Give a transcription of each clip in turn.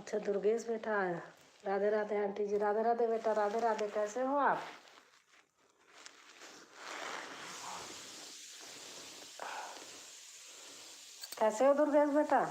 अच्छा दुर्गेश बेटा आया। राधे राधे आंटी जी। राधे राधे बेटा। राधे राधे। कैसे हो आप? कैसे हो दुर्गेश बेटा?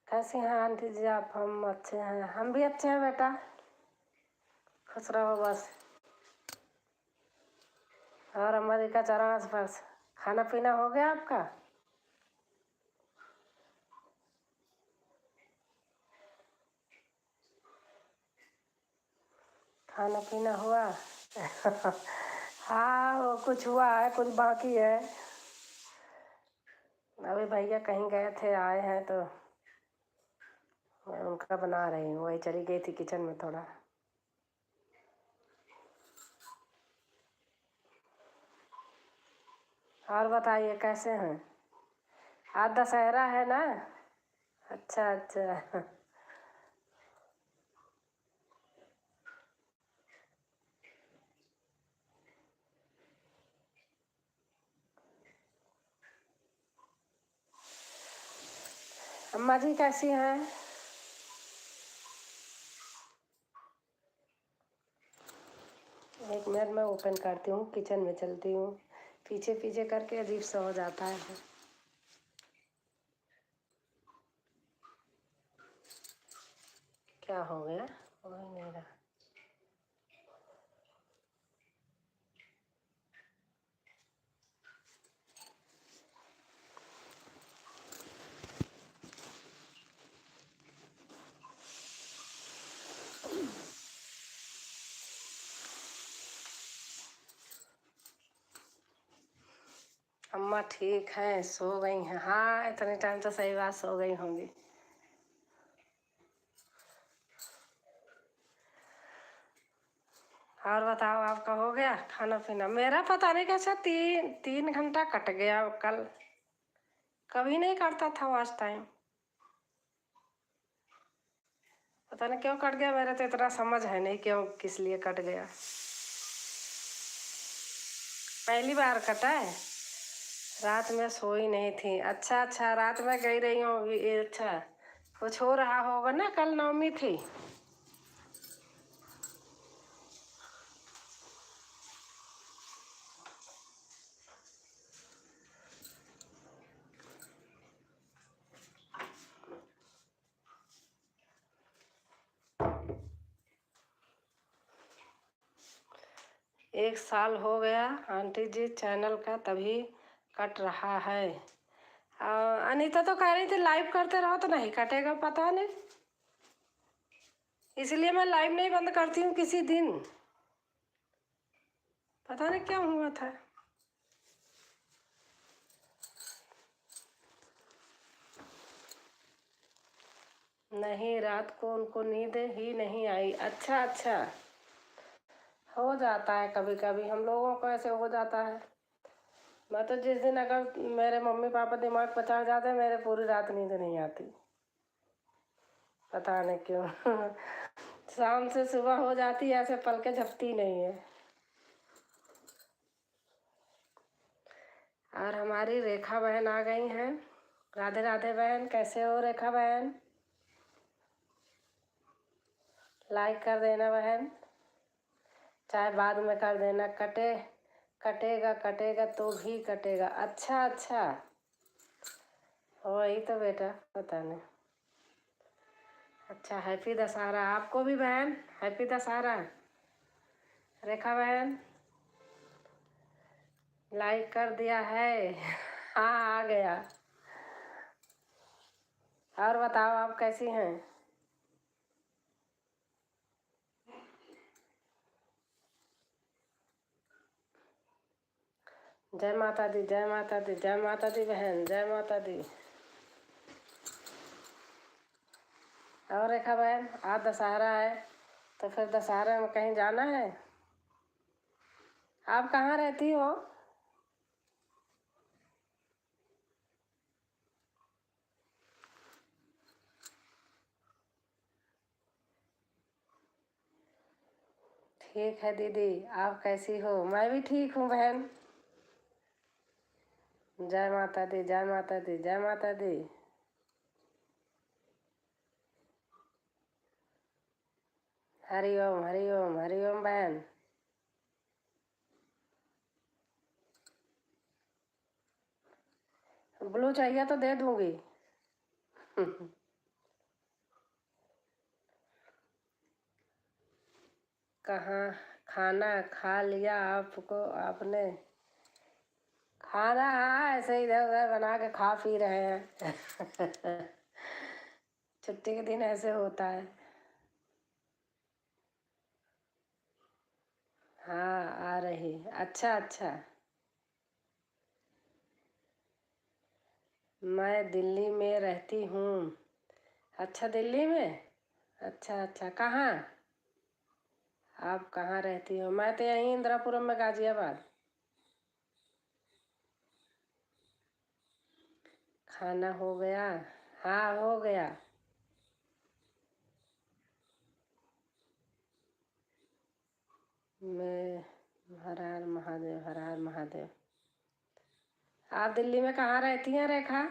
कैसे हैं आंटी जी आप? हम अच्छे हैं। हम भी अच्छे हैं बेटा। खुश रहो बस। और अम्मा जी का चरण स्पर्श। खाना पीना हो गया आपका? खाना पीना हुआ? हाँ वो कुछ हुआ है, कुछ बाकी है। अभी भैया कहीं गए थे, आए हैं तो मैं उनका बना रही हूँ। वही चली गई थी किचन में थोड़ा। और बताइए कैसे हैं? आज दशहरा है ना? अच्छा अच्छा। अम्मा जी कैसी हैं? एक मिनट में ओपन करती हूँ, किचन में चलती हूँ। पीछे पीछे करके अजीब सा हो जाता है। क्या हो गया? हो ही नहीं रहा। अम्मा ठीक है, सो गई हैं। हाँ इतने टाइम तो सही बात सो गई होंगी। और बताओ आपका हो गया खाना पीना? मेरा पता नहीं कैसे 3 घंटा कट गया कल। कभी नहीं कटता था आज टाइम। पता नहीं क्यों कट गया। मेरे तो इतना समझ है नहीं क्यों, किस लिए कट गया। पहली बार कटा है। रात में सोई नहीं थी। अच्छा अच्छा, रात में गई रही हूँ। अच्छा कुछ हो रहा होगा ना, कल नवमी थी। एक साल हो गया आंटी जी चैनल का, तभी कट रहा है। अनीता तो कह रही थी लाइव करते रहो तो नहीं कटेगा, पता नहीं। इसलिए मैं लाइव नहीं बंद करती हूँ किसी दिन। पता नहीं क्या हुआ था। नहीं, रात को उनको नींद ही नहीं आई। अच्छा अच्छा, हो जाता है कभी कभी, हम लोगों को ऐसे हो जाता है। मैं तो जिस दिन अगर मेरे मम्मी पापा दिमाग पर चढ़ जाते हैं, मेरे पूरी रात नींद नहीं आती। पता नहीं क्यों। शाम से सुबह हो जाती है, ऐसे पलके झपती नहीं है। और हमारी रेखा बहन आ गई हैं। राधे राधे बहन, कैसे हो रेखा बहन? लाइक कर देना बहन, चाहे बाद में कर देना। कटेगा कटेगा तो भी कटेगा। अच्छा अच्छा, वही तो बेटा, पता नहीं। अच्छा, हैप्पी दशहरा आपको भी बहन। हैप्पी दशहरा रेखा बहन। लाइक कर दिया है। हाँ आ गया। और बताओ आप कैसी हैं? जय माता दी, जय माता दी, जय माता दी बहन, जय माता दी। और रेखा बहन, आज दशहरा है तो फिर दशहरे में कहीं जाना है? आप कहाँ रहती हो? ठीक है दीदी, आप कैसी हो? मैं भी ठीक हूँ बहन। जय माता दी, जय माता दी, जय माता दी। हरि ओम, हरि ओम, हरि ओम बहन। ब्लू चाहिए तो दे दूंगी। कहाँ? खाना खा लिया आपको आपने? खाना, हाँ, ऐसे इधर उधर बना के खा पी रहे हैं। छुट्टी के दिन ऐसे होता है। हाँ, आ रही। अच्छा अच्छा। मैं दिल्ली में रहती हूँ। अच्छा, दिल्ली में? अच्छा अच्छा, कहाँ? आप कहाँ रहती हो? मैं तो यहीं इंदिरापुरम में, गाजियाबाद। खाना हो गया? हाँ, हो गया। मैं, हर हर महादेव, हर हर महादेव। आप दिल्ली में कहाँ रहती हैं रेखा?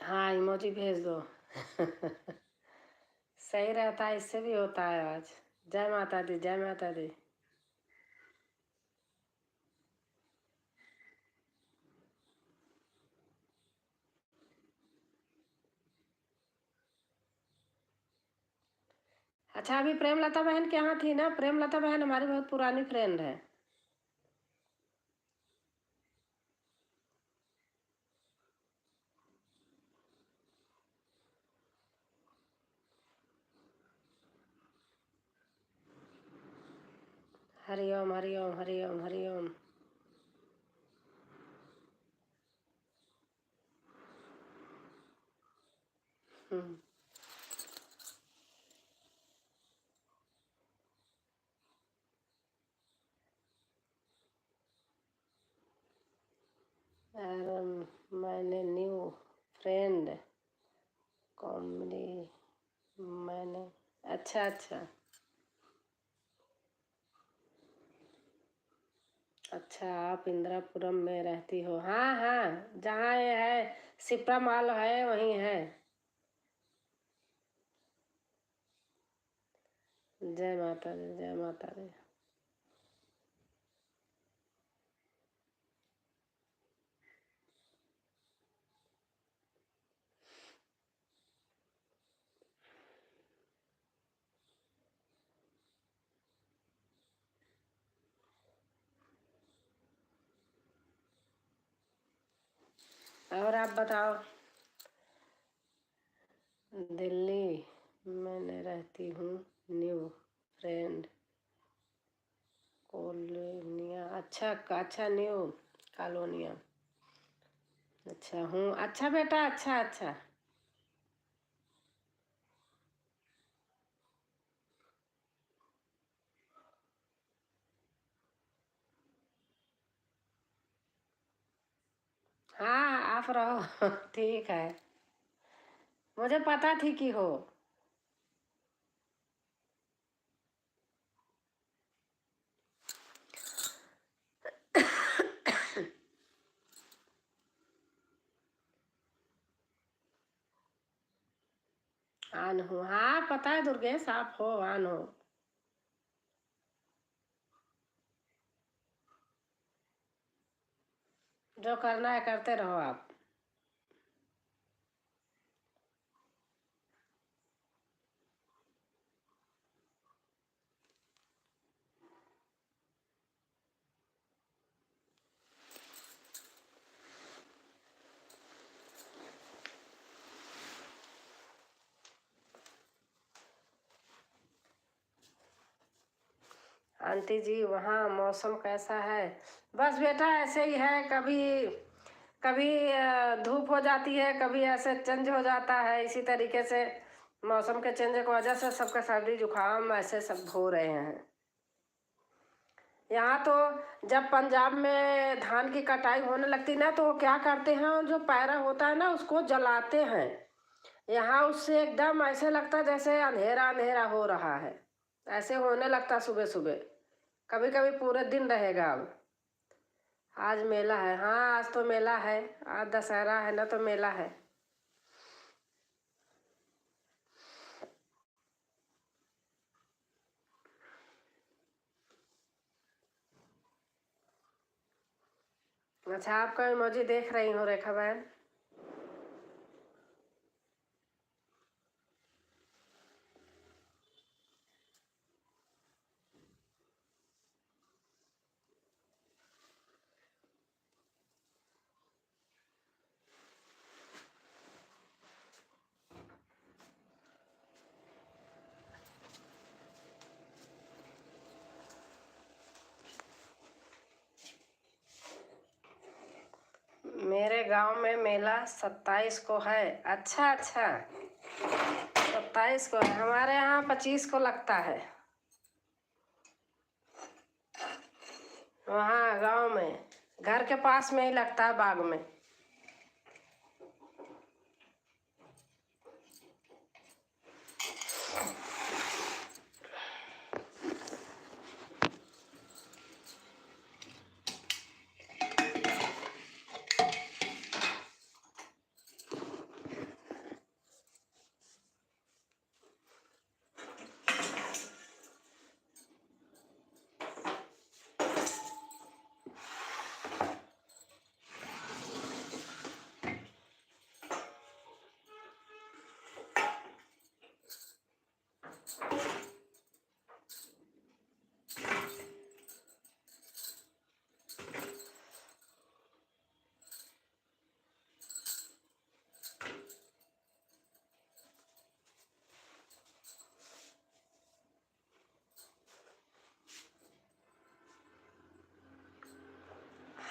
हाँ, इमोजी भेज दो। सही रहता है, इससे भी होता है आज। जय माता दी, जय माता दी। अच्छा, अभी प्रेमलता बहन के यहाँ थी ना? प्रेमलता बहन हमारी बहुत पुरानी फ्रेंड है। हरि ओम, हरि ओम, हरि ओम, हरि ओम। हम्म। और मैंने न्यू फ्रेंड कॉमेडी, मैंने, अच्छा अच्छा। अच्छा, आप इंदिरापुरम में रहती हो? हाँ हाँ, जहाँ ये है सिप्रा मॉल है वहीं है। जय माता दी, जय माता दी। और आप बताओ? दिल्ली मैंने रहती हूँ। न्यू फ्रेंड कॉलोनिया, अच्छा अच्छा, न्यू कॉलोनिया। अच्छा हूँ, अच्छा बेटा, अच्छा अच्छा। हाँ, आप रहो। ठीक है, मुझे पता थी कि हो। आन हो, हाँ पता है दुर्गेश, आप हो, आन हो। जो करना है करते रहो आप। आंटी जी वहाँ मौसम कैसा है? बस बेटा ऐसे ही है, कभी कभी धूप हो जाती है, कभी ऐसे चेंज हो जाता है। इसी तरीके से मौसम के चेंज की वजह से सबका सर्दी जुकाम ऐसे सब हो रहे हैं। यहाँ तो जब पंजाब में धान की कटाई होने लगती ना, तो वो क्या करते हैं, जो पैरा होता है ना उसको जलाते हैं। यहाँ उससे एकदम ऐसे लगता है जैसे अंधेरा अंधेरा हो रहा है, ऐसे होने लगता सुबह सुबह। कभी कभी पूरे दिन रहेगा। अब आज मेला है, हाँ आज तो मेला है, आज दशहरा है ना, तो मेला है। अच्छा, आपका इमोजी देख रही हूँ रेखा बहन। मेरे गांव में मेला 27 को है। अच्छा अच्छा, 27 को है। हमारे यहाँ 25 को लगता है, वहाँ गांव में घर के पास में ही लगता है, बाग में।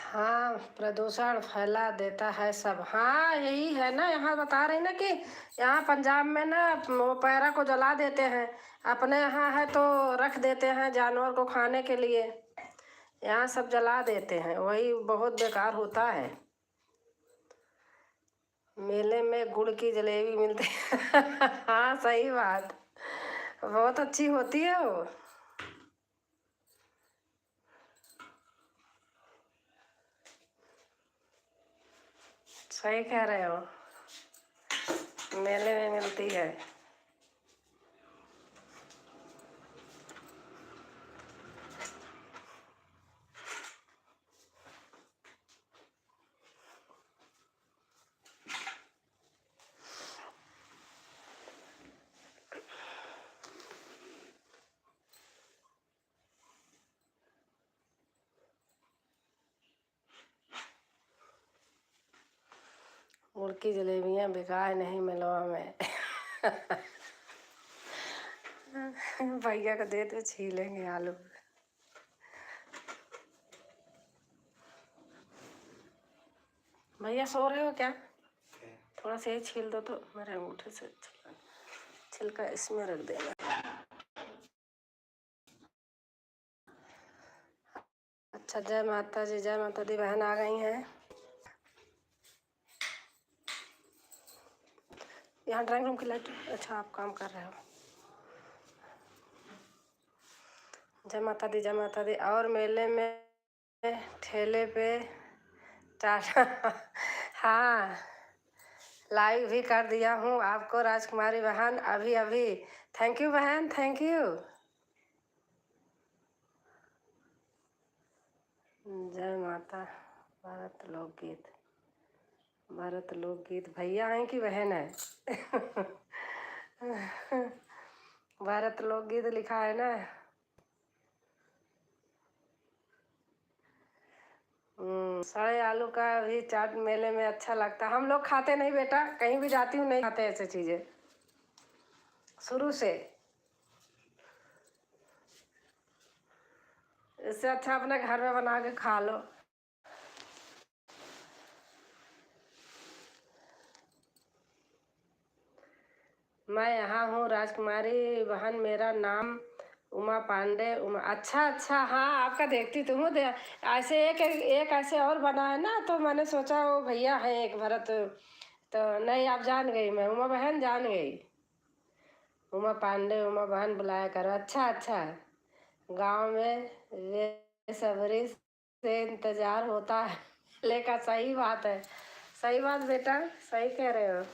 हाँ, प्रदूषण फैला देता है सब। हाँ यही है ना, यहाँ बता रही ना कि यहाँ पंजाब में ना वो पैरा को जला देते हैं। अपने यहाँ है तो रख देते हैं जानवर को खाने के लिए, यहाँ सब जला देते हैं, वही बहुत बेकार होता है। मेले में गुड़ की जलेबी मिलती है हाँ सही बात, बहुत अच्छी होती है वो। सही कह रहे हो, मेले में मिलती है। गुड़ की जलेबियाँ बिकाए नहीं मिलवा में भैया को दे दो, छीलेंगे आलू। भैया सो रहे हो क्या? थोड़ा सा ही छील दो तो मेरे अंगूठे से छिलका इसमें रख देना। अच्छा, जय माता जी, जय माता दी। बहन आ गई हैं। यहाँ ड्राइंग रूम की लाइट। अच्छा, आप काम कर रहे हो। जय माता दी, जय माता दी। और मेले में ठेले पे टाटा हाँ, लाइव भी कर दिया हूँ आपको राजकुमारी बहन, अभी अभी। थैंक यू बहन, थैंक यू। जय माता। भारत लोकगीत, भारत लोकगीत भैया हैं कि बहन है भारत लोकगीत लिखा है ना। सड़े आलू का भी चाट मेले में अच्छा लगता। हम लोग खाते नहीं बेटा, कहीं भी जाती हूँ नहीं खाते ऐसे चीजें शुरू से। इससे अच्छा अपने घर में बना के खा लो। मैं यहाँ हूँ राजकुमारी बहन, मेरा नाम उमा पांडे। उमा, अच्छा अच्छा, हाँ आपका देखती तो हूँ। ऐसे एक ऐसे और बना है ना, तो मैंने सोचा वो भैया है एक भरत, तो नहीं आप जान गई, मैं उमा बहन जान गई। उमा पांडे उमा बहन बुलाया करो। अच्छा अच्छा, गांव में बेसब्री से इंतजार होता है लेकिन सही बात है, सही बात बेटा, सही कह रहे हो।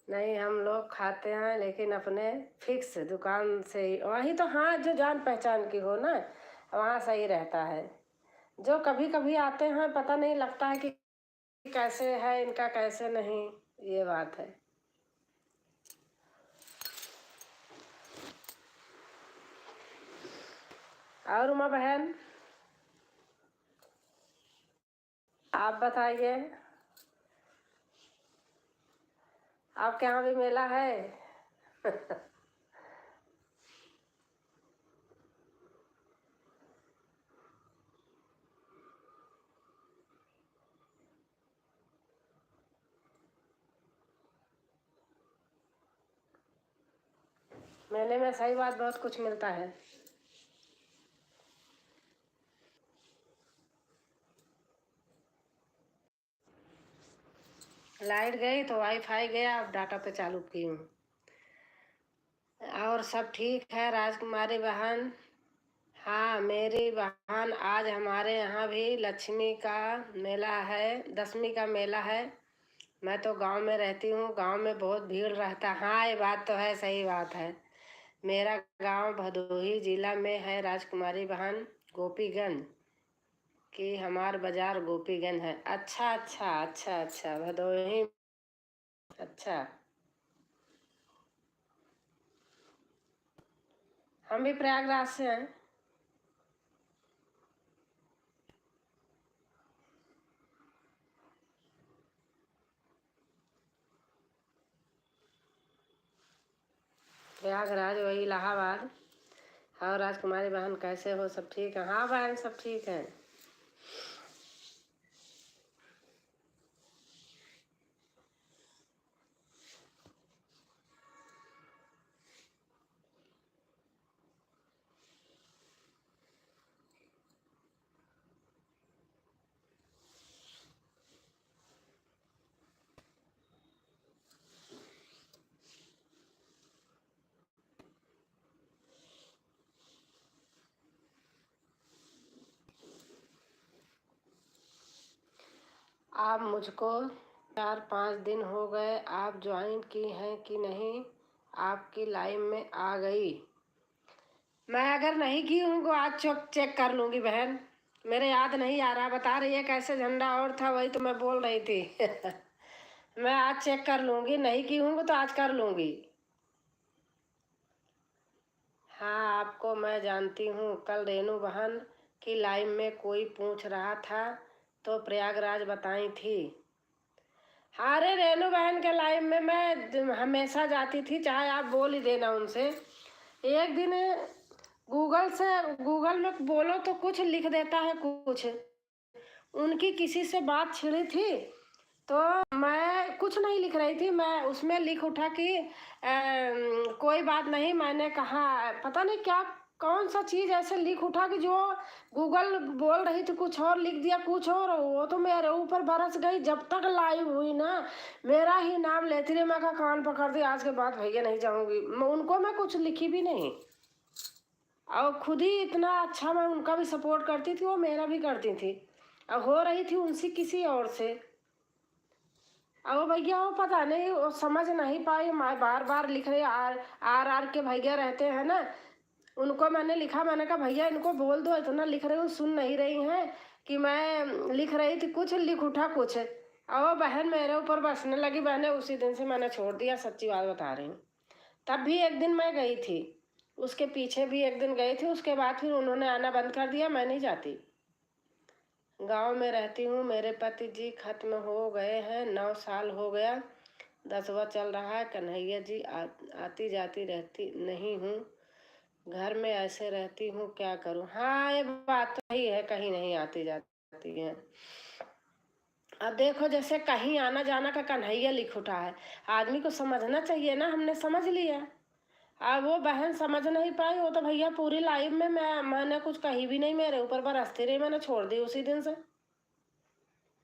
नहीं हम लोग खाते हैं लेकिन अपने फिक्स दुकान से ही, वही तो हाँ, जो जान पहचान की हो ना, वहाँ सही रहता है। जो कभी कभी आते हैं पता नहीं लगता है कि कैसे है इनका कैसे नहीं, ये बात है। और उमा बहन आप बताइए, आपके यहाँ भी मेला है? मेले में सही बात बहुत कुछ मिलता है। लाइट गई तो वाईफाई गया, अब डाटा पे चालू की हूँ। और सब ठीक है राजकुमारी बहन। हाँ मेरी बहन, आज हमारे यहाँ भी लक्ष्मी का मेला है, दशमी का मेला है। मैं तो गांव में रहती हूँ, गांव में बहुत भीड़ रहता। हाँ ये बात तो है, सही बात है। मेरा गांव भदोही जिला में है राजकुमारी बहन, गोपीगंज की। हमार बाजार गोपीगंज है। अच्छा अच्छा अच्छा अच्छा, भदोही। अच्छा, हम भी प्रयागराज से हैं। प्रयागराज वही इलाहाबाद। हाँ राजकुमारी बहन कैसे हो, सब ठीक है? हाँ बहन सब ठीक है। आप मुझको 4-5 दिन हो गए, आप ज्वाइन की हैं कि नहीं? आपकी लाइव में आ गई। मैं अगर नहीं की हूँ तो आज चेक कर लूँगी बहन, मेरे याद नहीं आ रहा। बता रही है कैसे झंडा और था, वही तो मैं बोल रही थी। मैं आज चेक कर लूँगी, नहीं की हूँ तो आज कर लूँगी। हाँ आपको मैं जानती हूँ, कल रेनू बहन की लाइव में कोई पूछ रहा था तो प्रयागराज बताई थी। हाँ अरे रेनू बहन के लाइव में मैं हमेशा जाती थी, चाहे आप बोल ही देना उनसे। एक दिन गूगल में बोलो तो कुछ लिख देता है कुछ। उनकी किसी से बात छिड़ी थी, तो मैं कुछ नहीं लिख रही थी, मैं उसमें लिख उठा कि कोई बात नहीं, मैंने कहा पता नहीं क्या, कौन सा चीज़ ऐसे लिख उठा कि जो गूगल बोल रही थी कुछ और, लिख दिया कुछ और। वो तो मेरे ऊपर बरस गई। जब तक लाइव हुई ना, मेरा ही नाम लेती रही। मैं कहा कान पकड़ दी, आज के बाद भैया नहीं जाऊंगी। उनको मैं कुछ लिखी भी नहीं, और खुद ही इतना अच्छा मैं उनका भी सपोर्ट करती थी, वो मेरा भी करती थी। अब हो रही थी उनसे किसी और से। अब वो भैया वो पता नहीं, वो समझ नहीं पाई। मैं बार बार लिख रही, आर के भैया रहते हैं ना, उनको मैंने लिखा। मैंने कहा भैया इनको बोल दो, इतना लिख रही हूँ, सुन नहीं रही हैं कि मैं लिख रही थी कुछ, लिख उठा कुछ। और वो बहन मेरे ऊपर बसने लगी। मैंने उसी दिन से मैंने छोड़ दिया, सच्ची बात बता रही हूँ। तब भी एक दिन मैं गई थी, उसके पीछे भी एक दिन गई थी, उसके बाद फिर उन्होंने आना बंद कर दिया, मैं नहीं जाती। गांव में रहती हूँ, मेरे पति जी खत्म हो गए हैं, 9 साल हो गया, 10वां चल रहा है। कन्हैया जी आती जाती रहती नहीं हूँ, घर में ऐसे रहती हूँ, क्या करूँ। हाँ, ये बात तो सही है, कहीं नहीं आती जाती है। अब देखो, जैसे कहीं आना जाना का कन्हैया लिख उठा है, आदमी को समझना चाहिए ना, हमने समझ लिया। अब वो बहन समझ नहीं पाई, वो तो भैया पूरी लाइफ में मैंने कुछ कही भी नहीं, मेरे ऊपर बरसती रही, मैंने छोड़ दी उसी दिन से।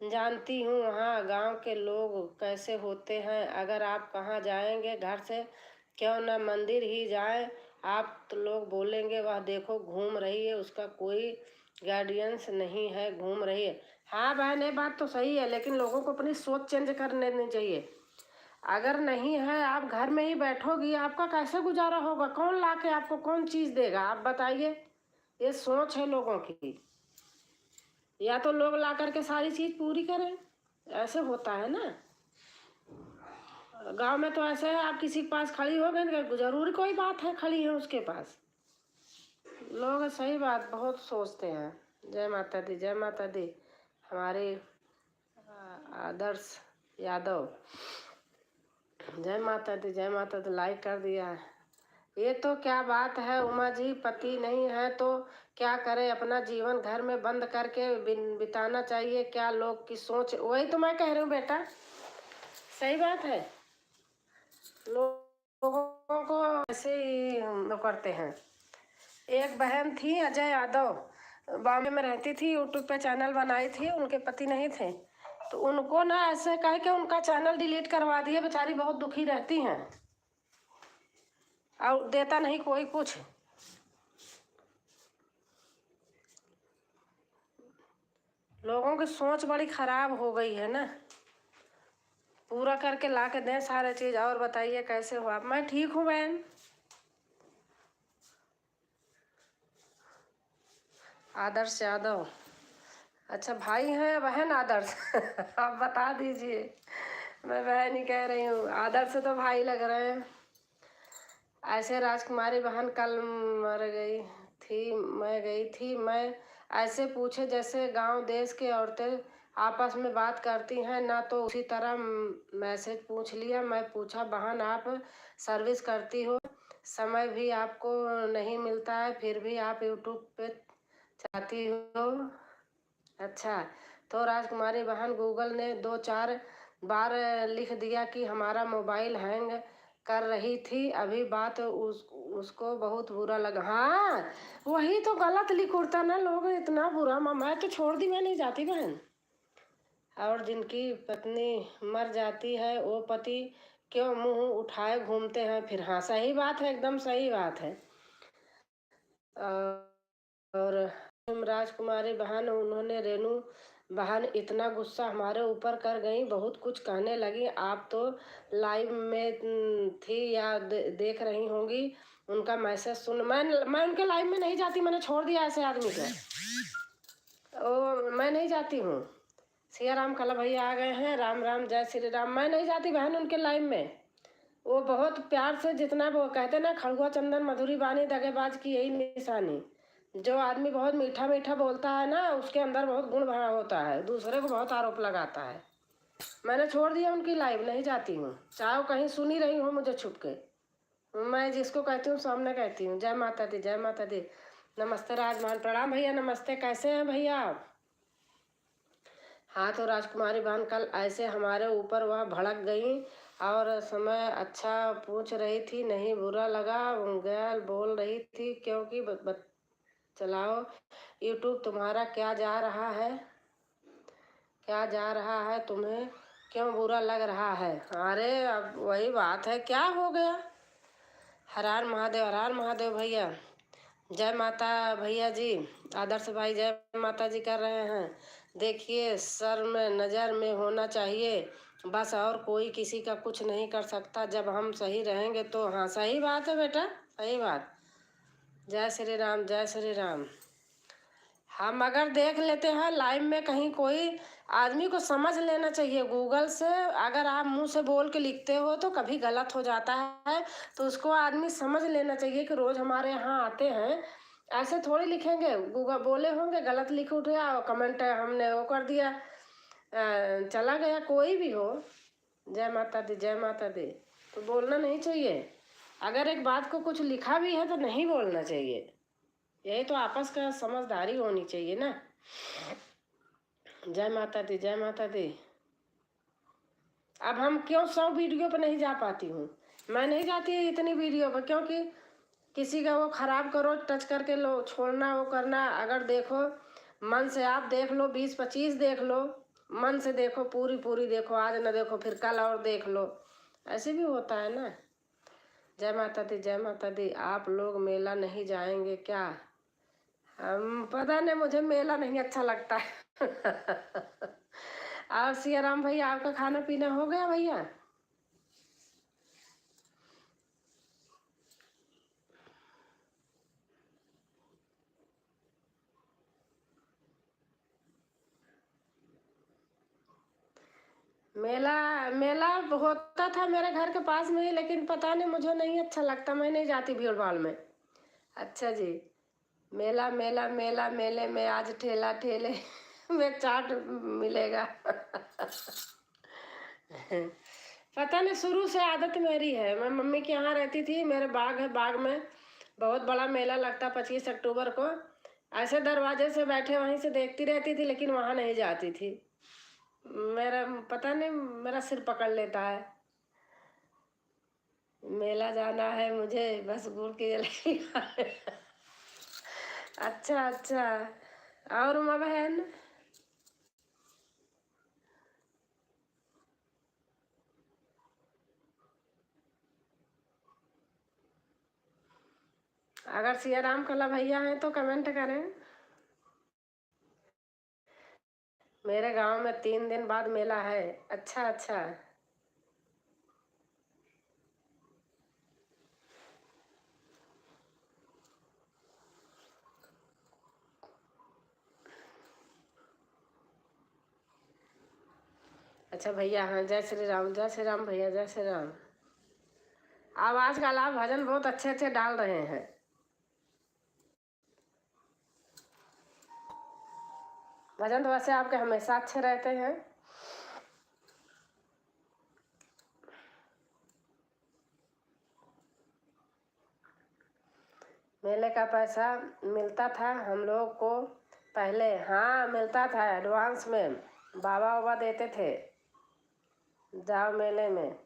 जानती हूँ वहाँ गांव के लोग कैसे होते हैं। अगर आप कहाँ जाएंगे घर से, क्यों न मंदिर ही जाए, आप तो लोग बोलेंगे वह देखो घूम रही है, उसका कोई गार्डियंस नहीं है, घूम रही है। हाँ बहन, ये बात तो सही है, लेकिन लोगों को अपनी सोच चेंज करने नहीं चाहिए। अगर नहीं है, आप घर में ही बैठोगी, आपका कैसे गुजारा होगा, कौन ला के आपको कौन चीज़ देगा, आप बताइए। ये सोच है लोगों की, या तो लोग ला करके सारी चीज़ पूरी करें, ऐसे होता है ना। गांव में तो ऐसे है, आप किसी के पास खड़ी हो गए, जरूरी कोई बात है खड़ी है उसके पास। लोग सही बात बहुत सोचते हैं। जय माता दी, जय माता दी। हमारे आदर्श यादव, जय माता दी, जय माता दी, लाइक कर दिया है। ये तो क्या बात है उमा जी, पति नहीं है तो क्या करे, अपना जीवन घर में बंद करके बिताना चाहिए, क्या लोग की सोच। वही तो मैं कह रही हूँ बेटा, सही बात है। लोगों को ऐसे ही वो करते हैं। एक बहन थी अजय यादव, बॉम्बे में रहती थी, यूट्यूब पे चैनल बनाई थी, उनके पति नहीं थे, तो उनको ना ऐसे कह के उनका चैनल डिलीट करवा दिए, बेचारी बहुत दुखी रहती हैं, और देता नहीं कोई कुछ। लोगों की सोच बड़ी खराब हो गई है ना। पूरा करके ला के दें सारे चीज़। और बताइए कैसे हो आप। मैं ठीक हूँ बहन। आदर्श यादव, अच्छा भाई हैं बहन आदर्श आप बता दीजिए, मैं बहन ही कह रही हूँ, आदर्श तो भाई लग रहे हैं। ऐसे राजकुमारी बहन कल मर गई थी, मैं गई थी, मैं ऐसे पूछे जैसे गांव देश के औरतें आपस में बात करती हैं ना, तो उसी तरह मैसेज पूछ लिया। मैं पूछा बहन आप सर्विस करती हो, समय भी आपको नहीं मिलता है, फिर भी आप यूट्यूब पे चाहती हो। अच्छा, तो राजकुमारी बहन गूगल ने 2-4 बार लिख दिया कि हमारा मोबाइल हैंग कर रही थी, अभी बात उसको बहुत बुरा लगा। हाँ, वही तो गलत लिख उड़ता ना, लोग इतना बुरा। मैं तो छोड़ दी, मैं नहीं जाती बहन। और जिनकी पत्नी मर जाती है वो पति क्यों मुंह उठाए घूमते हैं फिर। हाँ सही बात है, एकदम सही बात है। और राजकुमारी बहन, उन्होंने रेनू बहन इतना गुस्सा हमारे ऊपर कर गई, बहुत कुछ कहने लगी। आप तो लाइव में थी या देख रही होंगी, उनका मैसेज सुन। मैं उनके लाइव में नहीं जाती, मैंने छोड़ दिया ऐसे आदमी को। ओ मैं नहीं जाती हूँ। सिया राम कला भैया आ गए हैं, राम राम, जय श्री राम। मैं नहीं जाती बहन उनके लाइव में। वो बहुत प्यार से, जितना वो कहते ना, खड़ुआ चंदन मधुरी बानी, दगेबाज की यही निशानी। जो आदमी बहुत मीठा मीठा बोलता है ना, उसके अंदर बहुत गुण भरा होता है, दूसरे को बहुत आरोप लगाता है। मैंने छोड़ दिया उनकी लाइव, नहीं जाती हूँ, चाहे वो कहीं सुनी रही हो मुझे छुप के। मैं जिसको कहती हूँ सामने कहती हूँ। जय माता दी, जय माता दी। नमस्ते राजमान, प्रणाम भैया, नमस्ते, कैसे हैं भैया आप। हाँ, तो राजकुमारी बहन कल ऐसे हमारे ऊपर वह भड़क गई, और समय अच्छा पूछ रही थी, नहीं बुरा लगा, गैल बोल रही थी क्योंकि चलाओ यूट्यूब, तुम्हारा क्या जा रहा है, क्या जा रहा है, तुम्हें क्यों बुरा लग रहा है। अरे अब वही बात है, क्या हो गया। हर हर महादेव, हर हर महादेव भैया। जय माता भैया जी। आदर्श भाई जय माता जी कर रहे हैं। देखिए, सर में नज़र में होना चाहिए बस, और कोई किसी का कुछ नहीं कर सकता। जब हम सही रहेंगे तो। हाँ सही बात है बेटा, सही बात। जय श्री राम, जय श्री राम। हम अगर देख लेते हैं लाइव में कहीं कोई, आदमी को समझ लेना चाहिए गूगल से। अगर आप मुंह से बोल के लिखते हो तो कभी गलत हो जाता है, तो उसको आदमी समझ लेना चाहिए कि रोज़ हमारे यहाँ आते हैं, ऐसे थोड़ी लिखेंगे। गूगल बोले होंगे, गलत लिख उठे और कमेंट हमने वो कर दिया, चला गया। कोई भी हो, जय माता दी, जय माता दी, तो बोलना नहीं चाहिए। अगर एक बात को कुछ लिखा भी है तो नहीं बोलना चाहिए। यही तो आपस का समझदारी होनी चाहिए ना। जय माता दी, जय माता दी। अब हम क्यों 100 वीडियो पर नहीं जा पाती हूँ? मैं नहीं जाती इतनी वीडियो पर, क्योंकि किसी का वो खराब करो, टच करके लो, छोड़ना, वो करना। अगर देखो मन से, आप देख लो 20-25 देख लो, मन से देखो, पूरी पूरी देखो, आज न देखो फिर कल और देख लो, ऐसे भी होता है ना। जय माता दी, जय माता दी। आप लोग मेला नहीं जाएंगे क्या? हम पता नहीं, मुझे मेला नहीं अच्छा लगता है। और सियाराम भैया, आपका खाना पीना हो गया भैया? मेला मेला होता था मेरे घर के पास में ही, लेकिन पता नहीं मुझे नहीं अच्छा लगता, मैं नहीं जाती भीड़ भाड़ में। अच्छा जी। मेला मेला मेला, मेले में आज ठेला ठेले में चाट मिलेगा। पता नहीं, शुरू से आदत मेरी है। मैं मम्मी के यहाँ रहती थी, मेरे बाग है, बाग में बहुत बड़ा मेला लगता 25 अक्टूबर को। ऐसे दरवाजे से बैठे वहीं से देखती रहती थी, लेकिन वहाँ नहीं जाती थी। मेरा पता नहीं, मेरा सिर पकड़ लेता है। मेला जाना है मुझे, बस गुड़ की जलेबी खाने। अच्छा अच्छा। और उमा बहन? अगर सियाराम कला भैया हैं तो कमेंट करें। मेरे गांव में 3 दिन बाद मेला है। अच्छा अच्छा। अच्छा भैया, हाँ, जय श्री राम, जय श्री राम भैया, जय श्री राम। अब आजकल आप भजन बहुत अच्छे अच्छे डाल रहे हैं। भजन तो वैसे आपके हमेशा अच्छे रहते हैं। मेले का पैसा मिलता था हम लोग को पहले? हाँ, मिलता था एडवांस में, बाबा बाबा देते थे, जाओ मेले में।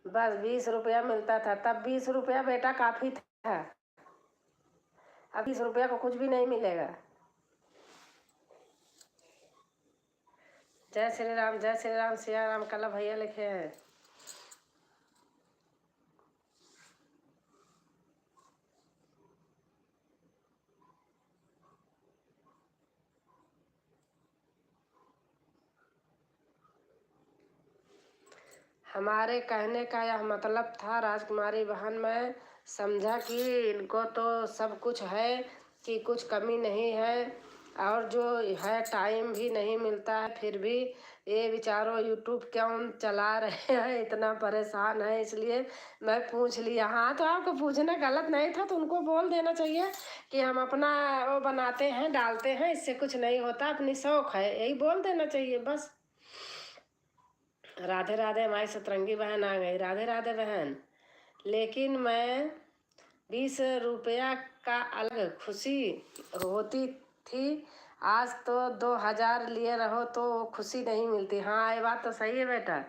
बस 20 रुपया मिलता था तब। 20 रुपया बेटा काफ़ी था। अब 20 रुपया को कुछ भी नहीं मिलेगा। जय श्री राम, जय श्री राम, सिया राम कला भैया लिखे हैं। हमारे कहने का यह मतलब था राजकुमारी बहन, मैं समझा कि इनको तो सब कुछ है, कि कुछ कमी नहीं है, और जो है टाइम भी नहीं मिलता है, फिर भी ये बेचारों यूट्यूब क्यों चला रहे हैं, इतना परेशान है, इसलिए मैं पूछ लिया। हाँ, तो आपको पूछना गलत नहीं था, तो उनको बोल देना चाहिए कि हम अपना वो बनाते हैं, डालते हैं, इससे कुछ नहीं होता, अपनी शौक है, यही बोल देना चाहिए बस। राधे राधे, हमारी सतरंगी बहन आ गई। राधे राधे बहन। लेकिन मैं 20 रुपया का अलग खुशी होती थी, आज तो 2000 लिए रहो तो खुशी नहीं मिलती। हाँ, ये बात तो सही है बेटा।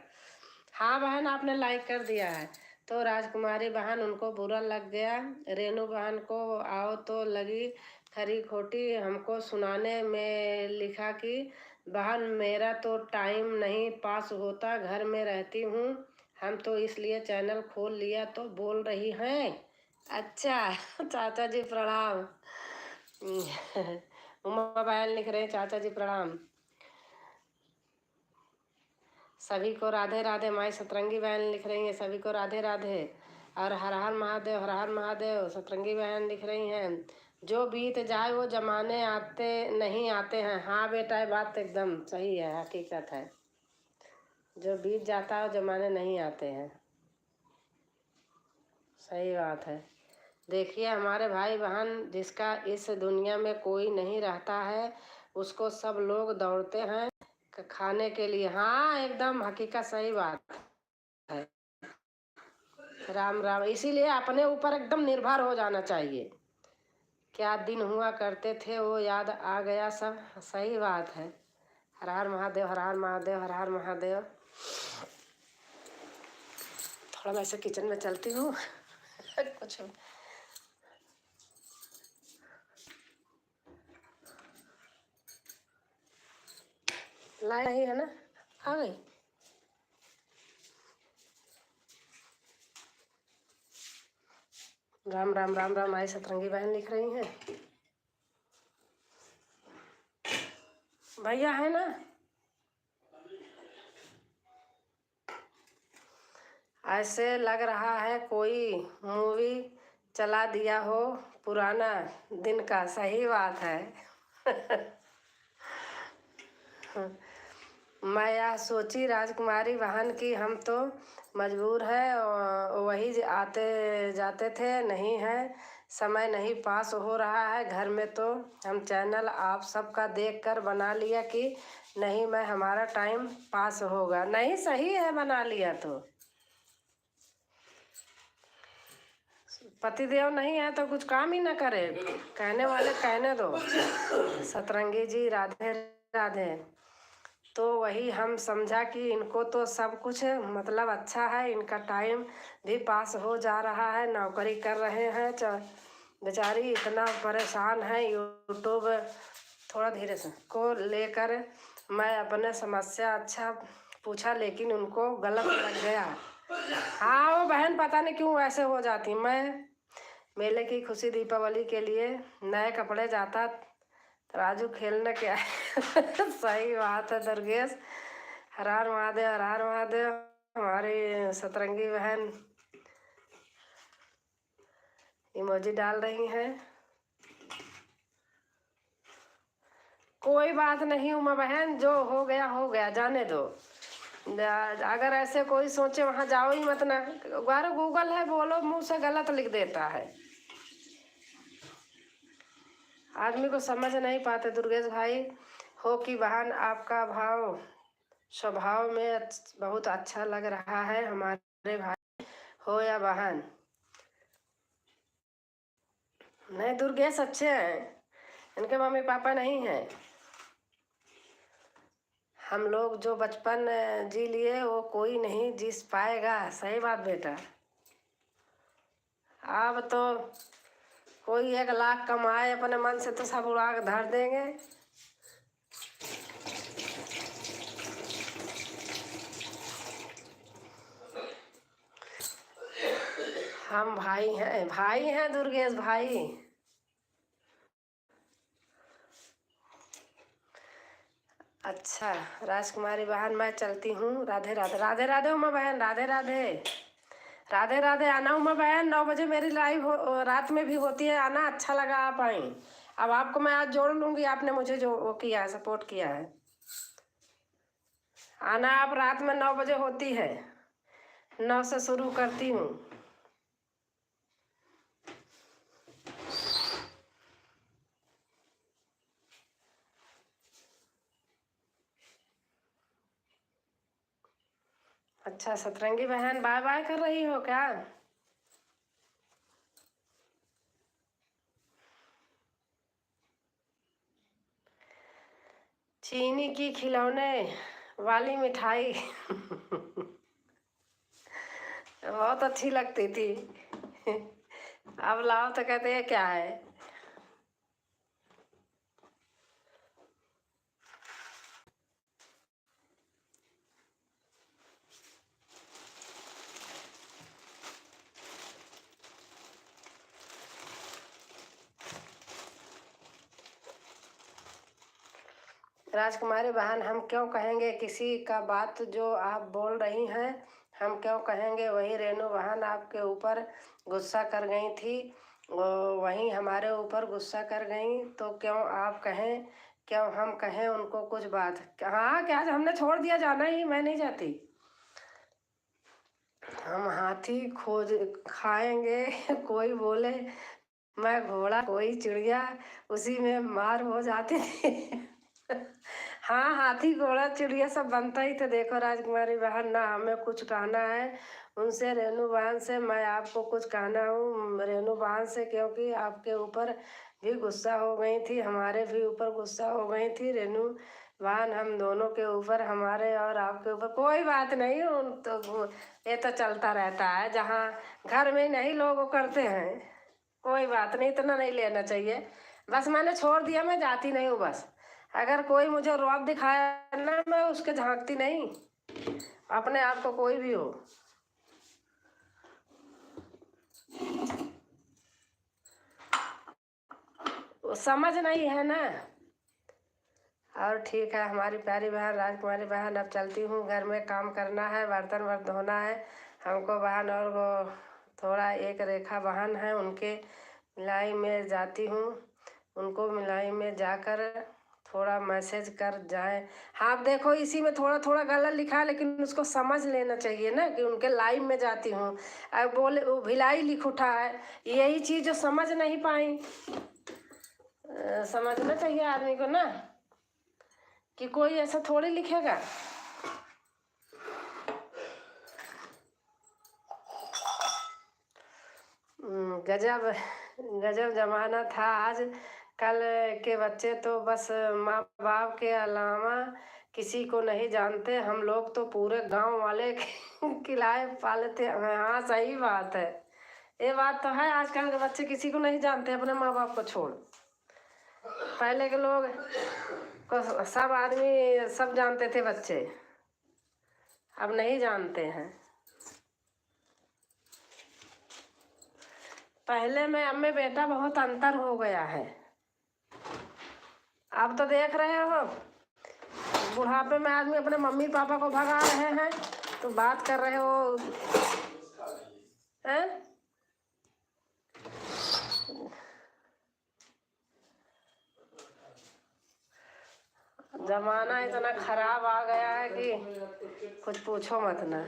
हाँ बहन, आपने लाइक कर दिया है तो राजकुमारी बहन, उनको बुरा लग गया। रेनू बहन को आओ तो लगी खरी खोटी, हमको सुनाने में लिखा कि बहन मेरा तो टाइम नहीं पास होता, घर में रहती हूँ, हम तो इसलिए चैनल खोल लिया, तो बोल रही हैं। अच्छा। चाचा जी प्रणाम। उमा बहन लिख रहे हैं, चाचा जी प्रणाम। सभी को राधे राधे। माई सतरंगी बहन लिख रही हैं, सभी को राधे राधे। और हर हर महादेव, हर हर महादेव। सतरंगी बहन लिख रही हैं, जो बीत जाए वो जमाने आते नहीं आते हैं। हाँ बेटा, ये बात तो एकदम सही है, हकीकत है। जो बीत जाता है वो जमाने नहीं आते हैं, सही बात है। देखिए हमारे भाई बहन, जिसका इस दुनिया में कोई नहीं रहता है, उसको सब लोग दौड़ते हैं, खाने के लिए। हाँ एकदम हकीकत, सही बात है। राम राम, इसीलिए अपने ऊपर एकदम निर्भर हो जाना चाहिए। क्या दिन हुआ करते थे वो याद आ गया सब। सही बात है। हर हर महादेव, हर हर महादेव, हर हर महादेव। थोड़ा मैं ऐसे किचन में चलती हूँ कुछ लाए नहीं है ना, आ गई। राम राम राम राम, आई सतरंगी बहन लिख रही हैं। भैया है ना। ऐसे लग रहा है कोई मूवी चला दिया हो पुराना दिन का। सही बात है मैं यह सोची राजकुमारी बहन की हम तो मजबूर है, वही आते जाते थे, नहीं है समय नहीं पास हो रहा है घर में, तो हम चैनल आप सबका देख कर बना लिया कि नहीं मैं हमारा टाइम पास होगा। नहीं सही है, बना लिया तो। पतिदेव नहीं है तो कुछ काम ही ना करे, कहने वाले कहने दो। सतरंगी जी राधे राधे। तो वही हम समझा कि इनको तो सब कुछ मतलब अच्छा है, इनका टाइम भी पास हो जा रहा है, नौकरी कर रहे हैं, बेचारी इतना परेशान है यूट्यूब थोड़ा धीरे से को लेकर। मैं अपने समस्या अच्छा पूछा लेकिन उनको गलत लग गया। हाँ वो बहन पता नहीं क्यों ऐसे हो जाती। मैं मेले की खुशी दीपावली के लिए नए कपड़े जाता राजू खेलने के सही बात है दुर्गेश। हर हर महादेव, हर हर महादेव। हमारी सतरंगी बहन इमोजी डाल रही हैं। कोई बात नहीं उमा बहन, जो हो गया, जाने दो। अगर ऐसे कोई सोचे वहाँ जाओ ही मत ना। गूगल है, बोलो मुंह से गलत लिख देता है। आदमी को समझ नहीं पाते दुर्गेश भाई। हो कि बहन आपका भाव स्वभाव में बहुत अच्छा लग रहा है। हमारे भाई हो या बहन, नहीं दुर्गेश अच्छे हैं, इनके मम्मी पापा नहीं हैं। हम लोग जो बचपन जी लिए वो कोई नहीं जी पाएगा। सही बात बेटा। अब तो कोई 1 लाख कमाए अपने मन से तो सब उड़ा के धर देंगे। हम भाई हैं दुर्गेश भाई। अच्छा राजकुमारी बहन मैं चलती हूँ। राधे राधे, राधे राधे उमा बहन, राधे राधे, राधे राधे। आना उमा बहन, 9 बजे मेरी लाइव रात में भी होती है, आना। अच्छा लगा आप आई। अब आपको मैं आज जोड़ लूँगी, आपने मुझे जो वो किया है, सपोर्ट किया है। आना आप, रात में 9 बजे होती है, 9 से शुरू करती हूँ। अच्छा सतरंगी बहन बाय बाय कर रही हो क्या? चीनी की खिलौने वाली मिठाई बहुत अच्छी लगती थी अब लाओ तो कहते हैं क्या है। राजकुमारी बहन हम क्यों कहेंगे किसी का बात जो आप बोल रही हैं, हम क्यों कहेंगे। वही रेनू बहन आपके ऊपर गुस्सा कर गई थी, वहीं हमारे ऊपर गुस्सा कर गई, तो क्यों आप कहें, क्यों हम कहें उनको कुछ बात। हाँ क्या हमने छोड़ दिया, जाना ही मैं नहीं जाती। हम हाथी खोज खाएंगे कोई बोले मैं घोड़ा, कोई चिड़िया, उसी में मार हो जाती थी हाँ, हाथी घोड़ा चिड़िया सब बनता ही था। देखो राजकुमारी बहन, ना हमें कुछ कहना है उनसे, रेणु बहन से मैं आपको कुछ कहना हूँ रेणु बहन से, क्योंकि आपके ऊपर भी गुस्सा हो गई थी, हमारे भी ऊपर गुस्सा हो गई थी रेणु बहन, हम दोनों के ऊपर, हमारे और आपके ऊपर। कोई बात नहीं, तो ये तो चलता रहता है, जहाँ घर में नहीं लोग वो करते हैं। कोई बात नहीं, इतना नहीं लेना चाहिए। बस मैंने छोड़ दिया, मैं जाती नहीं हूँ बस। अगर कोई मुझे रौब दिखाया ना, मैं उसके झांकती नहीं, अपने आप को कोई भी हो। वो समझ नहीं है ना। और ठीक है हमारी प्यारी बहन राजकुमारी बहन, अब चलती हूँ, घर में काम करना है, बर्तन वर्तन धोना है हमको बहन। और वो थोड़ा एक रेखा बहन है, उनके मिलाई में जाती हूँ, उनको मिलाई में जाकर थोड़ा मैसेज कर जाए। हाँ आप देखो, इसी में थोड़ा थोड़ा गलत लिखा है, लेकिन उसको समझ लेना चाहिए ना कि उनके लाइव में जाती हूँ। अब बोले वो भिलाई लिख उठा है, यही चीज़ जो समझ नहीं पाई। समझना चाहिए आदमी को ना, कि कोई ऐसा थोड़ी लिखेगा। गजब गजब जमाना था। आज कल के बच्चे तो बस माँ बाप के अलावा किसी को नहीं जानते। हम लोग तो पूरे गांव वाले खिलाए पालते हैं। हाँ सही बात है, ये बात तो है। आजकल के बच्चे किसी को नहीं जानते अपने माँ बाप को छोड़। पहले के लोग को सब आदमी सब जानते थे बच्चे, अब नहीं जानते हैं। पहले में अब में बेटा बहुत अंतर हो गया है। आप तो देख रहे हो, बुढ़ापे में आदमी अपने मम्मी पापा को भगा रहे हैं, तो बात कर रहे हो हैं? जमाना इतना खराब आ गया है कि कुछ पूछो मत ना।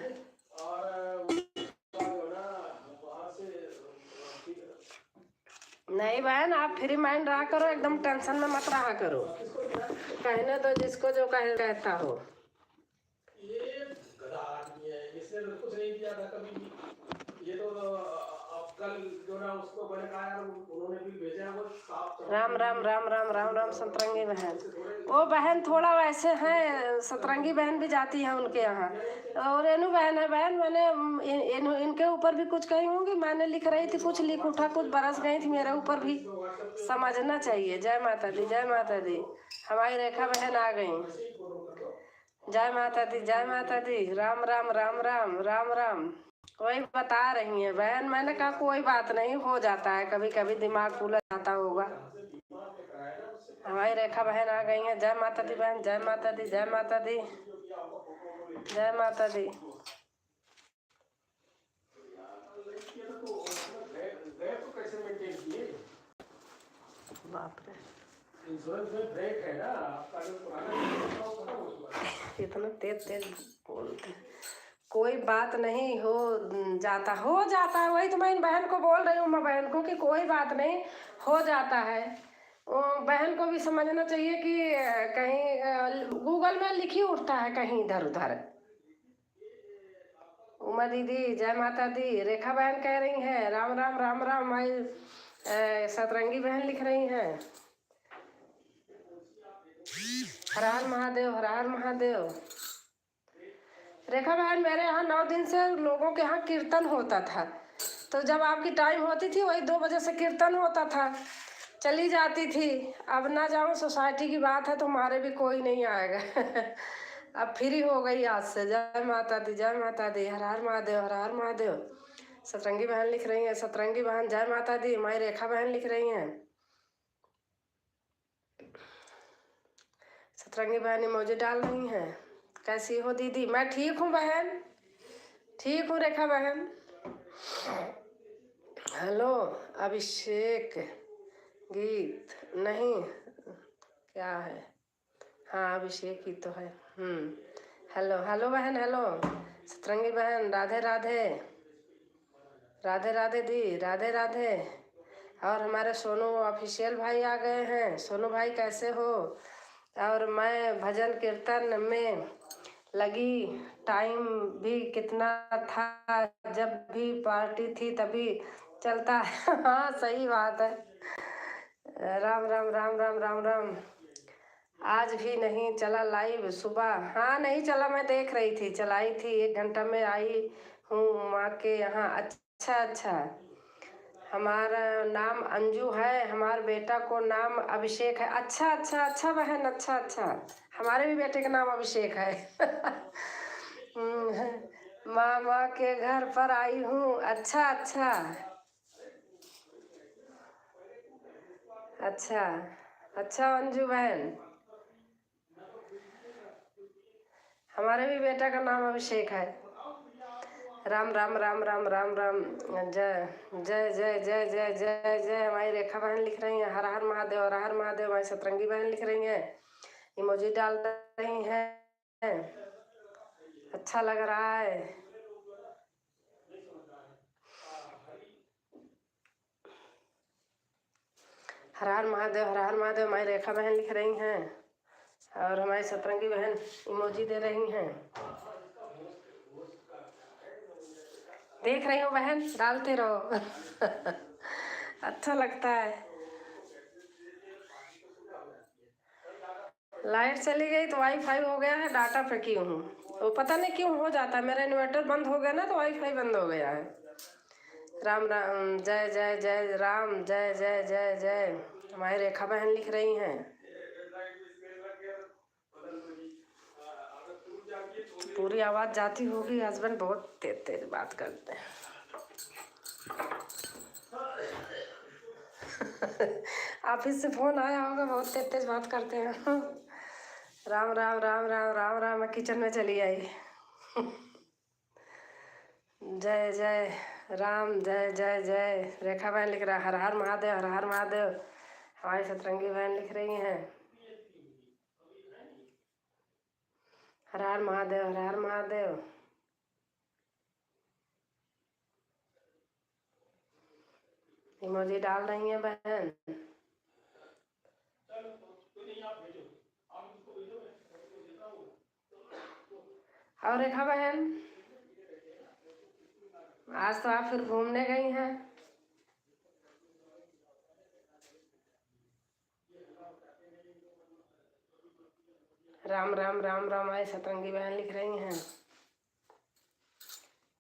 नहीं बहन, आप फ्री माइंड रहा करो, एकदम टेंशन में मत रहा करो। कहने दो जिसको जो कहता हो। ये गधा आदमी है, इसने तो कुछ नहीं किया था कभी भी। ये तो अब कल जो ना उसको मैंने कहा यार, उन्होंने भी भेजा वो साफ। राम राम राम राम राम राम सतरंगी बहन। वो बहन थोड़ा वैसे हैं, सतरंगी बहन भी जाती है उनके यहाँ। और रेनू बहन है बहन, मैंने इनके ऊपर भी कुछ कही होंगी, मैंने लिख रही थी, कुछ लिख उठा, कुछ बरस गई थी मेरे ऊपर भी। समझना चाहिए। जय माता दी, जय माता दी। हमारी रेखा बहन आ गई। जय माता दी, जय माता दी। राम राम राम राम राम राम। वही बता रही है बहन, मैंने कहा कोई बात नहीं, हो जाता है कभी कभी, दिमाग खुल जाता होगा। हमारी रेखा बहन आ गई है। जय माता दी बहन, जय माता दी, जय माता दी, जय माता दी। बाप रे, इतना तेज तेज बोलते। कोई बात नहीं, हो जाता है। वही तो मैं इन बहन को बोल रही हूँ, मैं बहन को, कि कोई बात नहीं, हो जाता है। बहन को भी समझना चाहिए कि कहीं गूगल में लिख ही उठता है कहीं इधर उधर। उमा दीदी जय माता दी। रेखा बहन कह रही हैं राम राम राम राम। माई सतरंगी बहन लिख रही हैं हर हर महादेव, हर हर महादेव। रेखा बहन, मेरे यहाँ 9 दिन से लोगों के यहाँ कीर्तन होता था, तो जब आपकी टाइम होती थी वही 2 बजे से कीर्तन होता था, चली जाती थी। अब ना जाऊँ, सोसाइटी की बात है तो हमारे भी कोई नहीं आएगा। अब फ्री हो गई आज से। जय माता दी, जय माता दी, हर हर महादेव, हर हर महादेव। सतरंगी बहन लिख रही हैं, सतरंगी बहन जय माता दी। माई रेखा बहन लिख रही हैं, सतरंगी बहन इमोजी डाल रही हैं। कैसी हो दीदी? मैं ठीक हूँ बहन, ठीक हूँ रेखा बहन। हेलो अभिषेक, गीत नहीं क्या है? हाँ अभिषेक ही तो है। हेलो हेलो बहन, हेलो सतरंगी बहन, राधे राधे, राधे राधे दी, राधे राधे। और हमारे सोनू ऑफिशियल भाई आ गए हैं। सोनू भाई कैसे हो? और मैं भजन कीर्तन में लगी। टाइम भी कितना था, जब भी पार्टी थी तभी चलता है। हाँ सही बात है। राम राम राम राम राम राम। आज भी नहीं चला लाइव सुबह? हाँ नहीं चला, मैं देख रही थी, चलाई थी 1 घंटा में आई हूँ माँ के यहाँ। अच्छा अच्छा। हमारा नाम अंजू है, हमारे बेटा को नाम अभिषेक है। अच्छा अच्छा अच्छा बहन, अच्छा अच्छा। हमारे भी बेटे का नाम अभिषेक है। मामा के घर पर आई हूँ। अच्छा अच्छा अच्छा अच्छा। अंजू बहन, हमारे भी बेटा का नाम अभिषेक है। राम राम राम राम राम राम। जय जय जय जय जय जय जय। हमारी रेखा बहन लिख रही हैं हर हर महादेव, हर हर महादेव। हमारी सतरंगी बहन लिख रही हैं, इमोजी डाल रही हैं। अच्छा लग रहा है। हर हर महादेव, हर हर महादेव। हमारी रेखा बहन लिख रही हैं और हमारी सतरंगी बहन इमोजी दे रही हैं। देख रही हूँ बहन, डालते रहो। अच्छा लगता है। लाइट चली गई तो वाईफाई हो गया है, डाटा पे की हूँ। वो पता नहीं क्यों हो जाता है, मेरा इन्वर्टर बंद हो गया ना तो वाईफाई बंद हो गया है। राम राम। जय जय जय राम। जय जय जय जय। हमारी रेखा बहन लिख रही हैं। पूरी आवाज़ जाती होगी, हस्बैंड बहुत तेज तेज बात करते हैं। ऑफिस से फोन आया होगा, बहुत तेज तेज बात करते हैं। राम राम राम राम राम राम। मैं किचन में चली आई। जय जय राम। जय जय जय। रेखा बहन लिख रहा है हर हर महादेव, हर हर महादेव। हमारी सतरंगी बहन लिख रही हैं हर हर महादेव, हर हर महादेव। इमोजी डाल रही हैं बहन। और रेखा बहन, आज तो आप फिर घूमने गई हैं। राम राम राम राम। आई सतरंगी बहन लिख रही हैं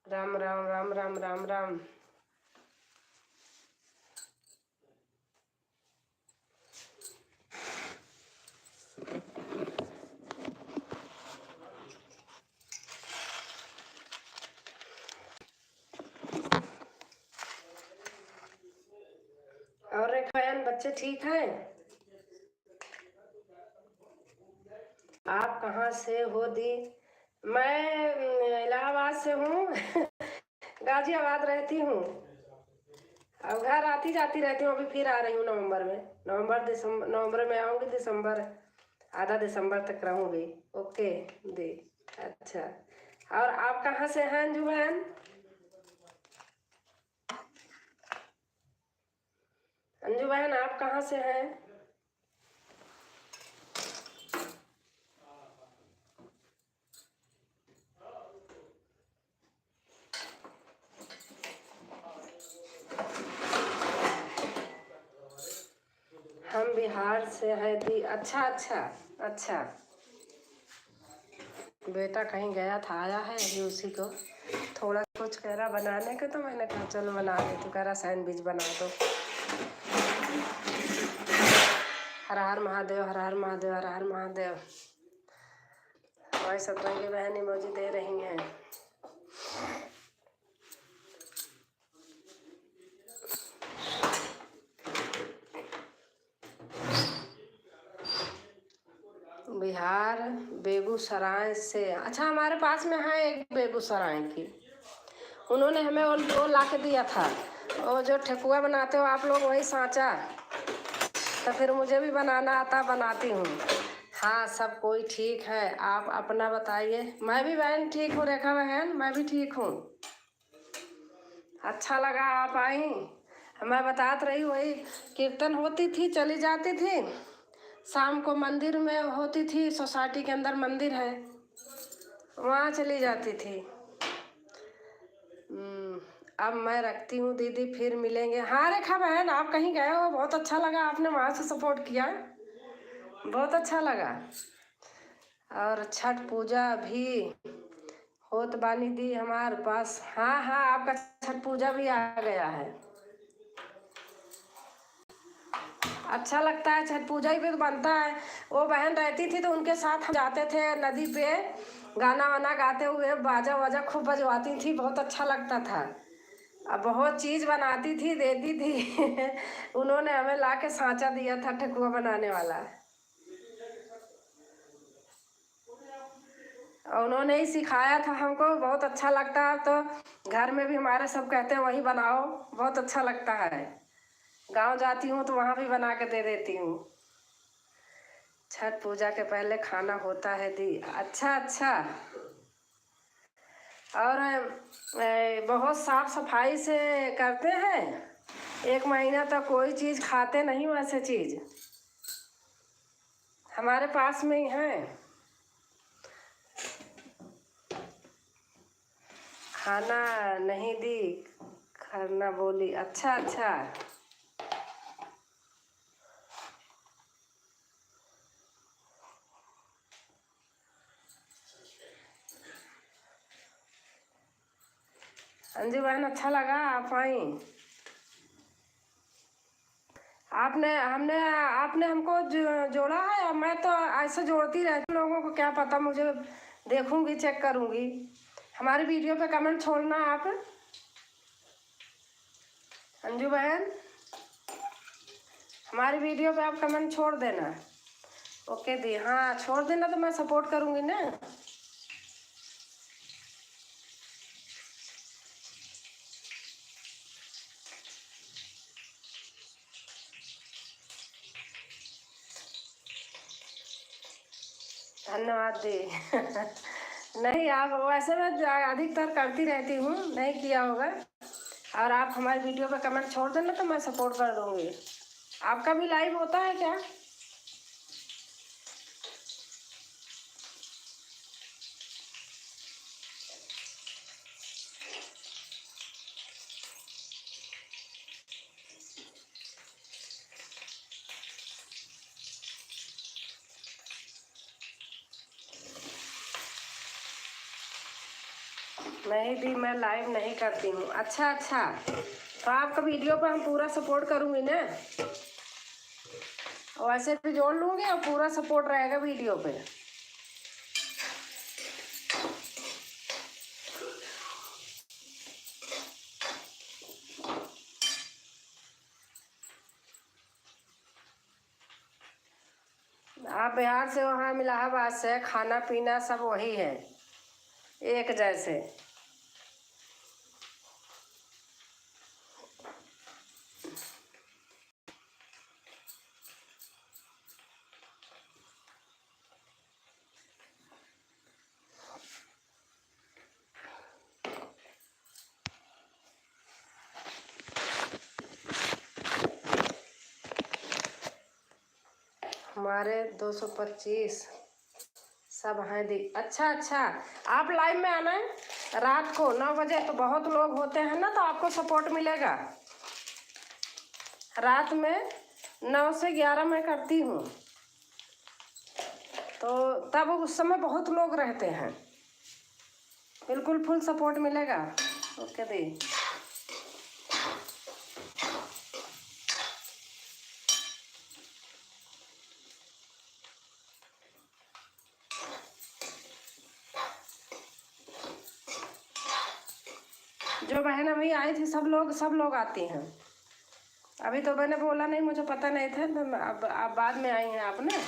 राम राम राम राम राम राम। और रेखा बहन, बच्चे ठीक हैं? आप कहाँ से हो दी? मैं इलाहाबाद से हूँ। गाजियाबाद रहती हूँ। अब घर आती जाती रहती हूँ, अभी फिर आ रही हूँ नवंबर में। नवंबर में आऊँगी, दिसंबर, आधा दिसंबर तक रहूँगी। ओके दी। अच्छा। और आप कहाँ से हैं अंजू बहन? अंजू बहन आप कहाँ से हैं? हम बिहार से हैं दी। अच्छा अच्छा अच्छा। बेटा कहीं गया था, आया है अभी, उसी को थोड़ा कुछ कह रहा बनाने का, तो मैंने कहा चलो बना दे। तो कह रहा सैंडविच बना दो। हर हर महादेव, हर हर महादेव, हर हर महादेव। हमारी सतरंगी बहन इमोजी दे रही हैं। बिहार बेगूसराय से। अच्छा, हमारे पास में है एक बेगूसराय की, उन्होंने हमें वो ला के दिया था। वो जो ठेकुआ बनाते हो आप लोग, वही सांचा। तो फिर मुझे भी बनाना आता, बनाती हूँ। हाँ सब कोई ठीक है, आप अपना बताइए। मैं भी बहन ठीक हूँ रेखा बहन, मैं भी ठीक हूँ। अच्छा लगा आप आई। मैं बतात रही, वही कीर्तन होती थी, चली जाती थी, शाम को मंदिर में होती थी, सोसाइटी के अंदर मंदिर है, वहाँ चली जाती थी। अब मैं रखती हूँ दीदी, फिर मिलेंगे। हाँ रेखा बहन, आप कहीं गए हो? बहुत अच्छा लगा, आपने वहाँ से सपोर्ट किया, बहुत अच्छा लगा। और छठ पूजा भी होत बानी दी हमारे पास। हाँ हाँ, आपका छठ पूजा भी आ गया है। अच्छा लगता है, छठ पूजा ही पे तो बनता है। वो बहन रहती थी तो उनके साथ हम जाते थे नदी पे, गाना वाना गाते हुए, बाजा वाजा खूब बजवाती थी, बहुत अच्छा लगता था। अब बहुत चीज़ बनाती थी, देती थी उन्होंने हमें ला के सांचा दिया था ठेकुआ बनाने वाला, और उन्होंने ही सिखाया था हमको, बहुत अच्छा लगता है। तो घर में भी हमारे सब कहते हैं वही बनाओ, बहुत अच्छा लगता है। गांव जाती हूँ तो वहाँ भी बना के दे देती हूँ। छठ पूजा के पहले खाना होता है दी। अच्छा अच्छा। और बहुत साफ सफाई से करते हैं। 1 महीना तक कोई चीज़ खाते नहीं, वैसे चीज़ हमारे पास में ही है। खाना नहीं दी, खाना बोली। अच्छा अच्छा। अंजू बहन, अच्छा लगा आप आई। आपने हमको जोड़ा है, और मैं तो ऐसे जोड़ती रहती हूँ लोगों को, क्या पता, मुझे देखूंगी, चेक करूंगी। हमारी वीडियो पे कमेंट छोड़ना आप, अंजू बहन, हमारी वीडियो पे आप कमेंट छोड़ देना। ओके दी, हाँ छोड़ देना तो मैं सपोर्ट करूंगी ना। धन्यवाद दी नहीं, आप वैसे मैं अधिकतर करती रहती हूँ, नहीं किया होगा। और आप हमारी वीडियो पे कमेंट छोड़ देना तो मैं सपोर्ट कर दूंगी। आपका भी लाइव होता है क्या? नहीं दी, मैं लाइव नहीं करती हूँ। अच्छा अच्छा, तो आपका वीडियो पे हम पूरा सपोर्ट करूँगी ना, वैसे भी जोड़ लूँगी और पूरा सपोर्ट रहेगा वीडियो पे। आप बिहार से, वहाँ इलाहाबाद से, खाना पीना सब वही है, एक जैसे। हमारे 225 सब हैं दी। अच्छा अच्छा, आप लाइव में आना है रात को 9 बजे, तो बहुत लोग होते हैं ना, तो आपको सपोर्ट मिलेगा। रात में 9 से 11 मैं करती हूँ, तो तब उस समय बहुत लोग रहते हैं, बिल्कुल फुल सपोर्ट मिलेगा। ओके दी। जो बहन अभी आई थी, सब लोग आती हैं। अभी तो मैंने बोला नहीं, मुझे पता नहीं था, तो अब बाद में आई हैं आप ना।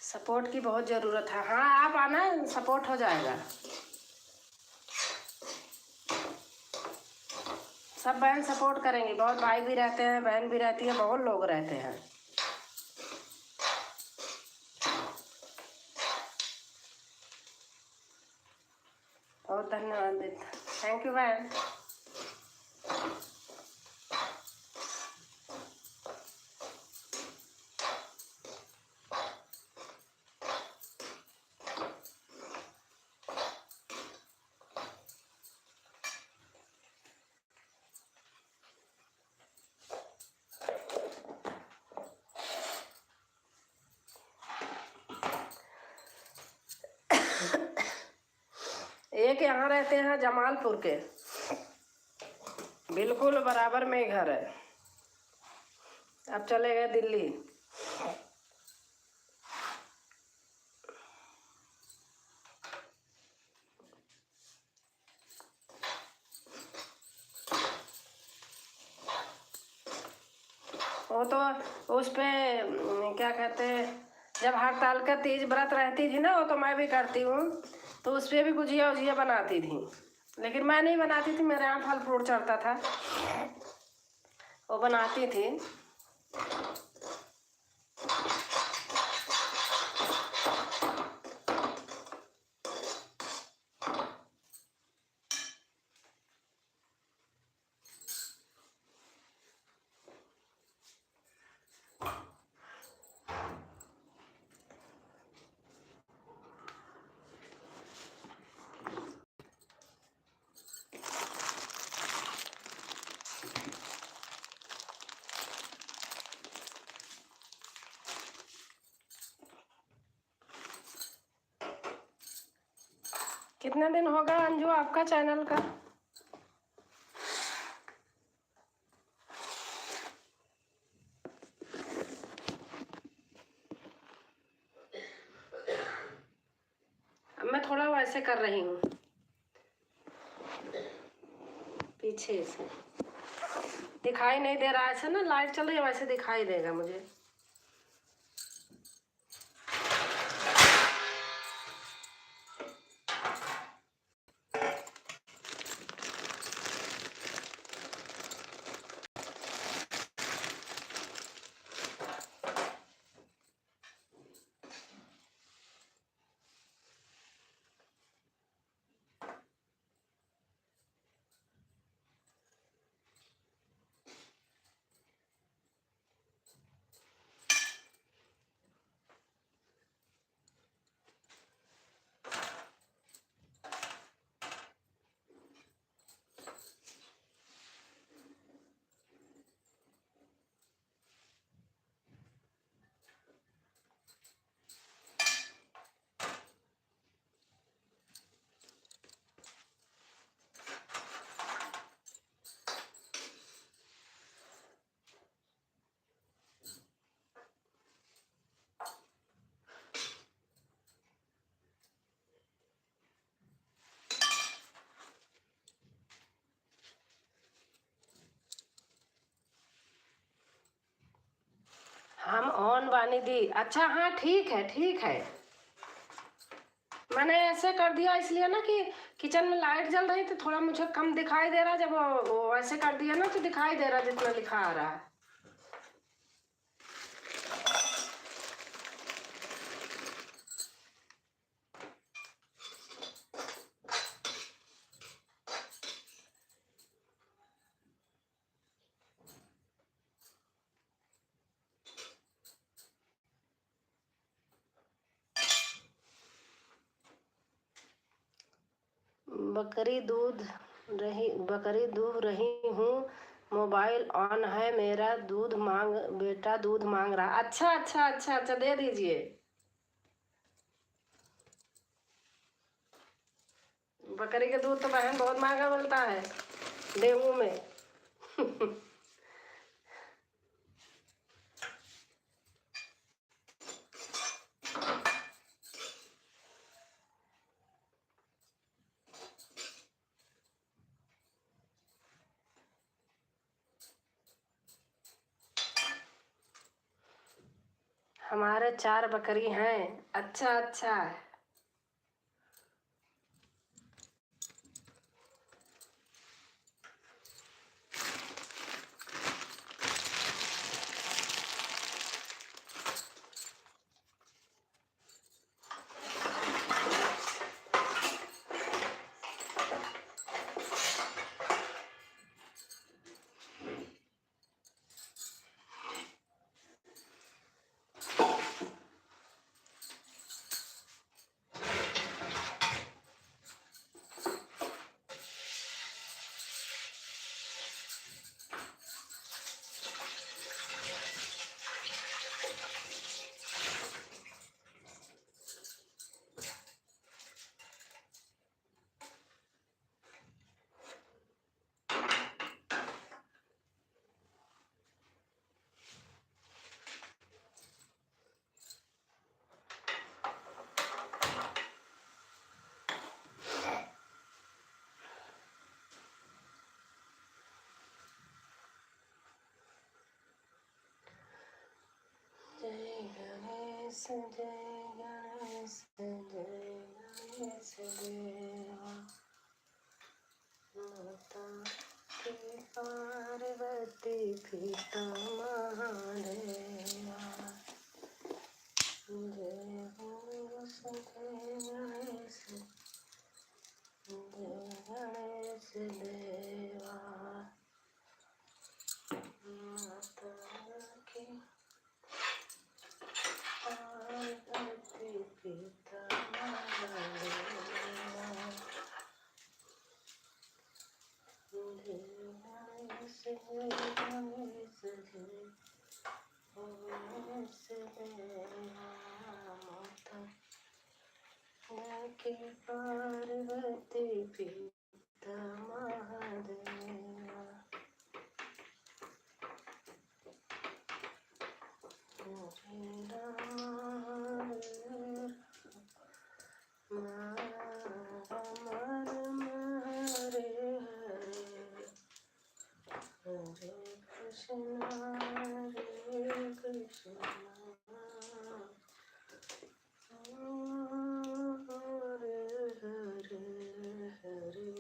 सपोर्ट की बहुत ज़रूरत है। हाँ आप आना, सपोर्ट हो जाएगा। सब बहन सपोर्ट करेंगी, बहुत भाई भी रहते हैं, बहन भी रहती है, बहुत लोग रहते हैं। बहुत धन्यवाद, थैंक यू बहन। एक यहाँ रहते हैं जमालपुर के, बिल्कुल बराबर में ही घर है। अब चले गए दिल्ली। वो तो उस पे क्या कहते हैं, जब हड़ताल का तीज व्रत रहती थी ना, वो तो मैं भी करती हूँ, तो उस पर भी गुजिया उजिया बनाती थी, लेकिन मैं नहीं बनाती थी, मेरे यहाँ फल फ्रूट चढ़ता था, वो बनाती थी। कितने दिन हो गए अंजू आपका चैनल का? अब मैं थोड़ा वैसे कर रही हूँ पीछे से, दिखाई नहीं दे रहा है ऐसे ना, लाइट चल रही है वैसे दिखाई देगा मुझे। हम ऑन बानी दी, अच्छा हाँ ठीक है ठीक है। मैंने ऐसे कर दिया इसलिए ना कि किचन में लाइट जल रही थी, थोड़ा मुझे कम दिखाई दे रहा, जब वो ऐसे कर दिया ना तो दिखाई दे रहा जितना लिखा आ रहा है। बकरी दूध रही हूँ, मोबाइल ऑन है मेरा, दूध मांग बेटा दूध मांग रहा। अच्छा अच्छा अच्छा अच्छा, दे दीजिए। बकरी के दूध तो बहन बहुत महंगा मिलता है डेंगू में। हमारे 4 बकरी हैं। अच्छा अच्छा। गणेश देवा माता की पार्वती पिता महादेवा जय गणेश गणेश देवा माता की पार्वती पिता महादेवा जय गणेश गणेश देवा माता की पार्वती पिता महादेवा हरे राम राम राम हरे हरे हरे कृष्णा हरे हरे हरे राम राम हरे हरे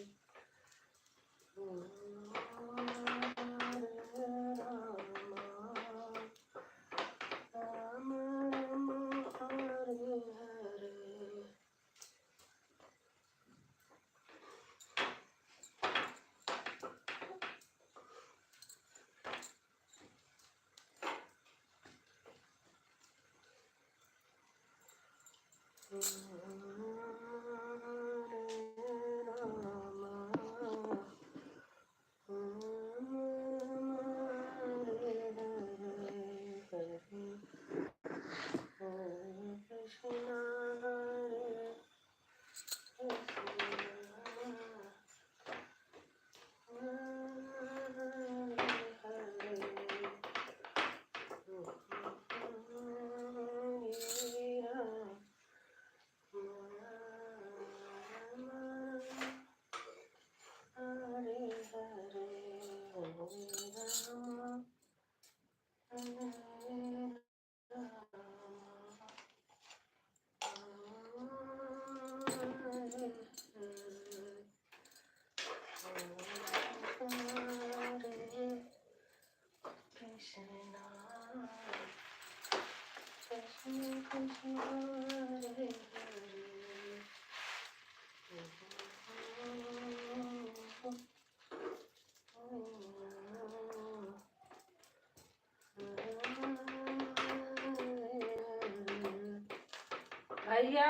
भैया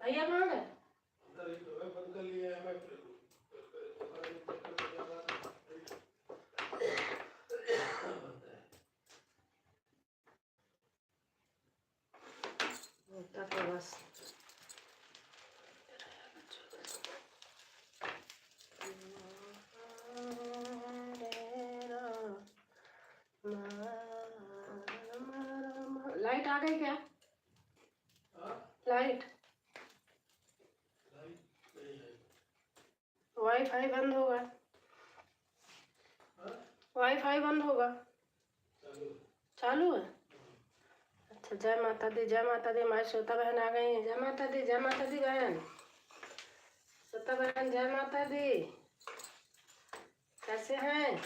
भैया कहाँ गए? तक बस लाइट आ गई क्या? लाइट वाईफाई बंद होगा। वाईफाई बंद होगा। चालू है। अच्छा जय माता दी हमारी श्रोता बहन आ गई हैं। जय माता दी बहन। श्रोता बहन जय माता दी। कैसे हैं?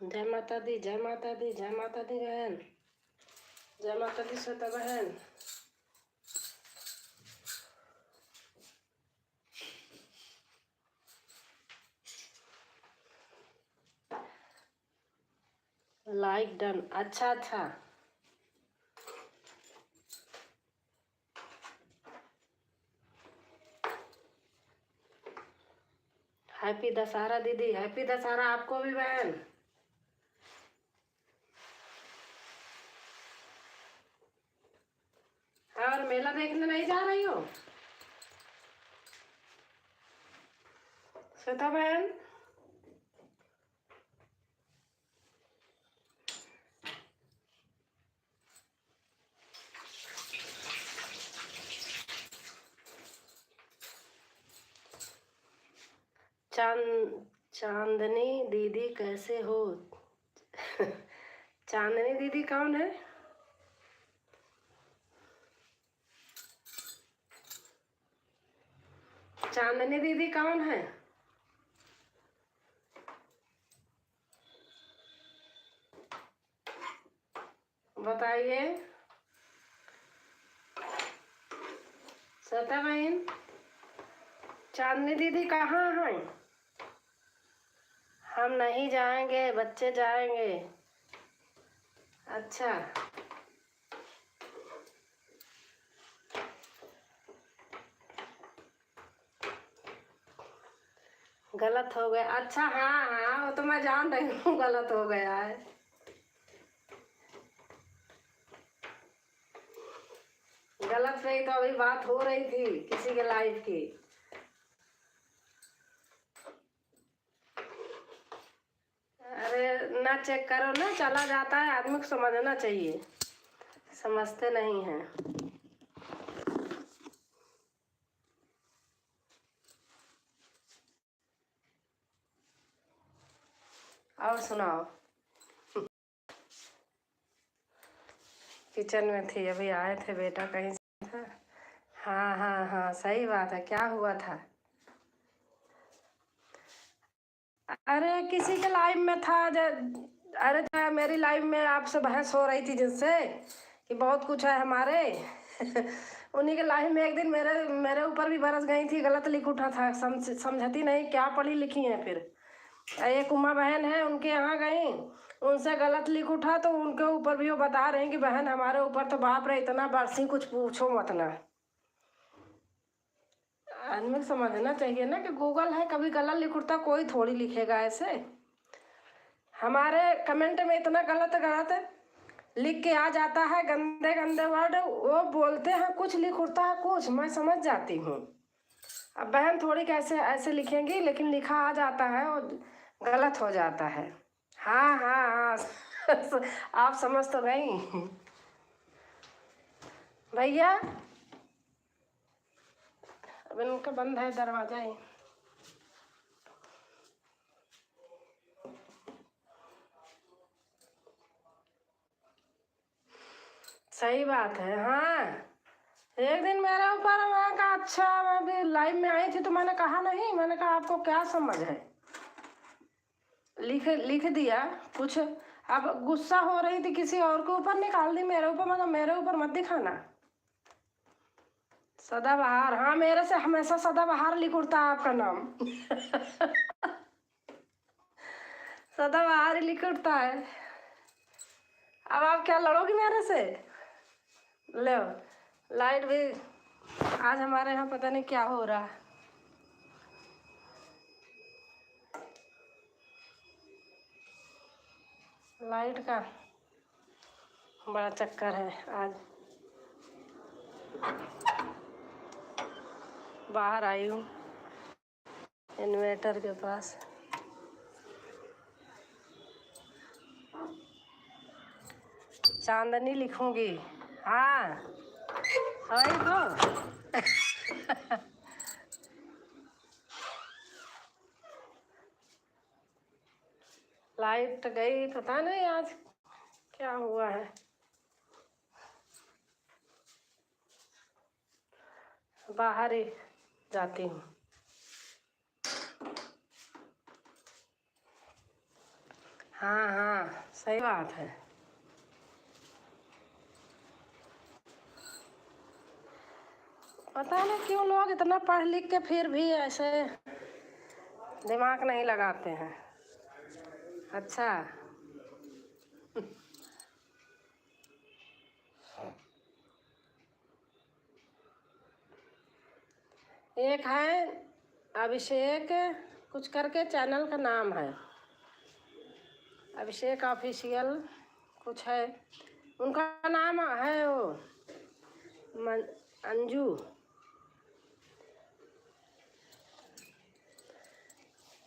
जय माता दी बहन। जय माता दी श्रोता बहन। Like done. अच्छा हैप्पी दशहरा दीदी। हैप्पी दशहरा आपको भी बहन। और मेला देखने नहीं जा रही हो श्वेता बहन? चांदनी दीदी कैसे हो? चांदनी दीदी कौन है? चांदनी दीदी कौन है? बताइए। सता बहन, चांदनी दीदी कहाँ हैं? हम नहीं जाएंगे, बच्चे जाएंगे। अच्छा, गलत हो गया। अच्छा, हाँ हाँ, वो तो मैं जान रही हूँ गलत हो गया है। गलत पे ही तो अभी बात हो रही थी किसी के लाइफ की। अरे ना चेक करो ना, चला जाता है, आदमी को समझना चाहिए, समझते नहीं हैं। और सुनाओ। किचन में थी, अभी आए थे, बेटा कहीं से था। हाँ हाँ हाँ, सही बात है। क्या हुआ था? अरे किसी के लाइफ में था अरे मेरी लाइफ में आपसे बहस हो रही थी जिससे कि बहुत कुछ है हमारे। उन्हीं के लाइफ में एक दिन मेरे मेरे ऊपर भी बरस गई थी, गलत लिख उठा था, समझती नहीं, क्या पढ़ी लिखी है फिर। एक उमा बहन है, उनके यहाँ गई, उनसे गलत लिख उठा तो उनके ऊपर भी वो बता रहे हैं कि बहन हमारे ऊपर तो बाप रे इतना बरसी, कुछ पूछो मत ना। आदमी को समझना चाहिए ना कि गूगल है, कभी गलत लिख उठता, कोई थोड़ी लिखेगा ऐसे। हमारे कमेंट में इतना गलत गलत लिख के आ जाता है, गंदे गंदे वर्ड वो बोलते हैं, कुछ लिख उठता है कुछ, मैं समझ जाती हूँ। अब बहन थोड़ी कैसे ऐसे लिखेंगी, लेकिन लिखा आ जाता है और गलत हो जाता है। हाँ हाँ हाँ। आप समझ तो गई भैया। अब इनका बंद है दरवाजा ही। सही बात है। हाँ, एक दिन मेरे ऊपर, मैं कहा अच्छा, मैं भी लाइव में आई थी तो मैंने कहा नहीं, मैंने कहा आपको क्या समझ है, लिख लिख दिया कुछ। अब गुस्सा हो रही थी, किसी और के ऊपर निकाल दी, मेरे ऊपर, मतलब मेरे ऊपर मत दिखाना। सदाबहार, हाँ, मेरे से हमेशा सदाबहार लिख उठता है आपका नाम। सदाबहार ही लिख उठता है। अब आप क्या लड़ोगी मेरे से? ले, लाइट भी आज हमारे यहाँ पता नहीं क्या हो रहा है। लाइट का बड़ा चक्कर है आज। बाहर आई हूँ इन्वेटर के पास। चांदनी लिखूंगी। हाँ, वही तो। लाइट गई, पता नहीं आज क्या हुआ है। बाहर ही जाती हूँ। हाँ हाँ, सही बात है। पता नहीं क्यों लोग इतना पढ़ लिख के फिर भी ऐसे दिमाग नहीं लगाते हैं। अच्छा, एक है अभिषेक कुछ करके, चैनल का नाम है अभिषेक ऑफिशियल कुछ है, उनका नाम है वो अंजू।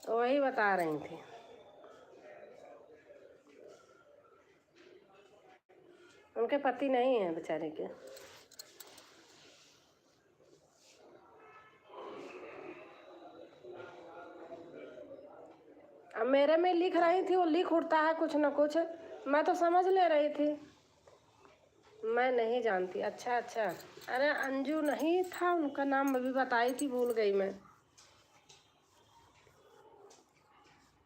वही बता रही थी। उनके पति नहीं है बेचारे के। अब मेरे में लिख रही थी, वो लिख उठता है कुछ न कुछ, मैं तो समझ ले रही थी। मैं नहीं जानती। अच्छा अच्छा, अरे अंजू नहीं था उनका नाम, अभी बताई थी, भूल गई मैं।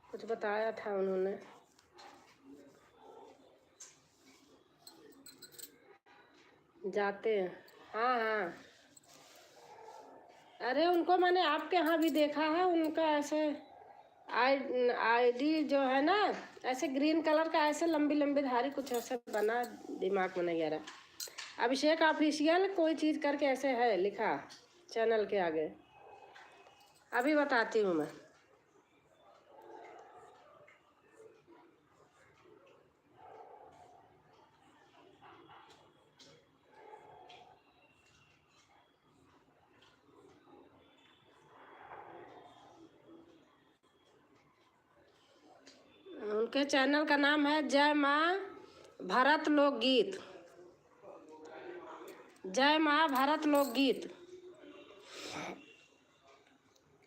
कुछ बताया था उन्होंने। जाते हैं, हाँ हाँ। अरे उनको मैंने आपके यहाँ भी देखा है, उनका ऐसे आईडी जो है ना, ऐसे ग्रीन कलर का, ऐसे लंबी लंबी धारी कुछ ऐसे बना, दिमाग में नहीं आ रहा। अभिषेक ऑफिशियल कोई चीज़ करके ऐसे है लिखा चैनल के आगे, अभी बताती हूँ मैं। उनके चैनल का नाम है जय माँ भारत लोकगीत, जय माँ भारत लोकगीत।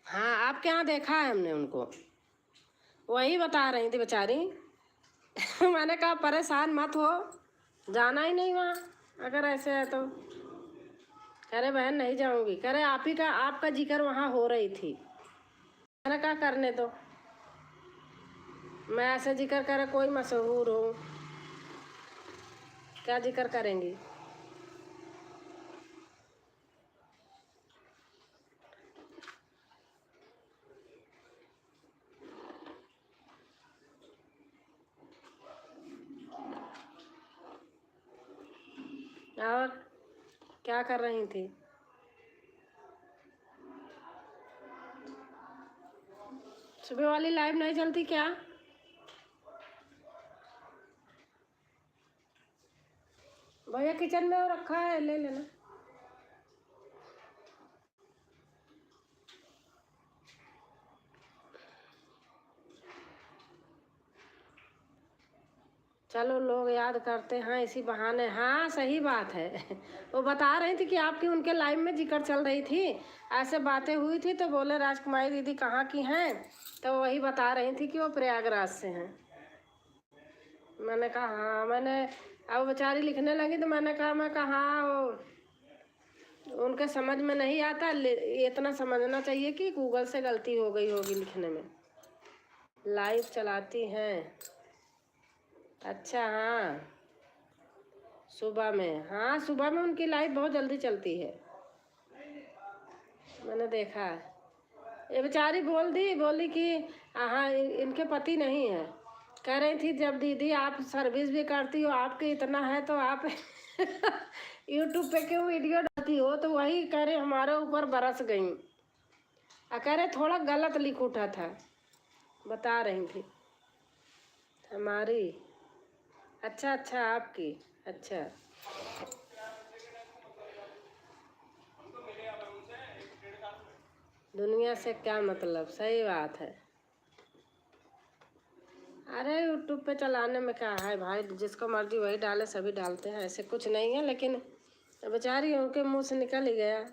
हाँ, आपके यहाँ देखा है हमने उनको, वही बता रही थी बेचारी। मैंने कहा परेशान मत हो, जाना ही नहीं वहाँ अगर ऐसे है तो। कह रहे बहन नहीं जाऊंगी, कह रहे आप ही का, आपका जिक्र वहाँ हो रही थी। मैंने कहा करने दो, मैं ऐसे जिक्र करे कोई मशहूर हूँ, क्या जिक्र करेंगी। और क्या कर रही थी? सुबह वाली लाइव नहीं चलती क्या? भैया किचन में वो रखा है, ले लेना। चलो लोग याद करते हैं इसी बहाने। हाँ सही बात है। वो बता रही थी कि आपकी उनके लाइव में जिक्र चल रही थी, ऐसे बातें हुई थी, तो बोले राजकुमारी दीदी कहाँ की हैं, तो वही बता रही थी कि वो प्रयागराज से हैं। मैंने कहा हाँ, मैंने, अब बेचारी लिखने लगी तो मैंने कहा, मैं कहा हाँ, वो उनके समझ में नहीं आता, इतना समझना चाहिए कि गूगल से गलती हो गई होगी लिखने में। लाइव चलाती हैं? अच्छा हाँ, सुबह में, हाँ सुबह में उनकी लाइव बहुत जल्दी चलती है, मैंने देखा है। ये बेचारी बोली कि हाँ इनके पति नहीं है। कह रही थी जब दीदी आप सर्विस भी करती हो, आपके इतना है तो आप यूट्यूब पे क्यों वीडियो डालती हो, तो वही कह रहे हमारे ऊपर बरस गई। कह रहे थोड़ा गलत लिख उठा था, बता रही थी हमारी। अच्छा अच्छा, आपकी, अच्छा। दुनिया से क्या मतलब, सही बात है। अरे यूट्यूब पे चलाने में क्या है भाई, जिसको मर्जी वही डाले, सभी डालते हैं, ऐसे कुछ नहीं है, लेकिन बेचारी उनके मुंह से निकल ही गया।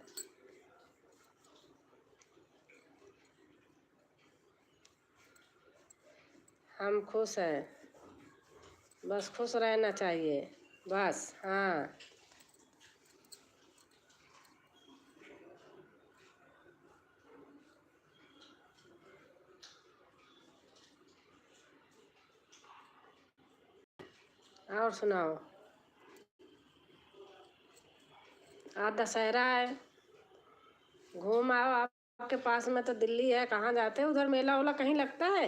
हम खुश हैं, बस खुश रहना चाहिए, बस। हाँ और सुनाओ। आज दशहरा है, घूम आओ, आपके पास में तो दिल्ली है, कहाँ जाते हैं, उधर मेला वोला कहीं लगता है?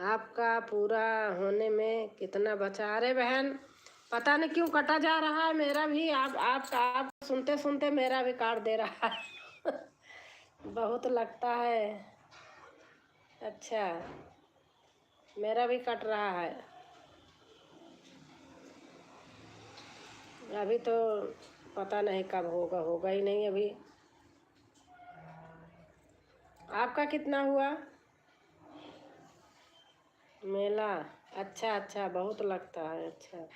आपका पूरा होने में कितना बचा? अरे बहन पता नहीं क्यों कटा जा रहा है मेरा भी, आप सुनते सुनते मेरा भी काट दे रहा है। बहुत लगता है। अच्छा, मेरा भी कट रहा है अभी तो, पता नहीं कब होगा, होगा ही नहीं अभी। आपका कितना हुआ मेला? अच्छा अच्छा, बहुत लगता है, अच्छा।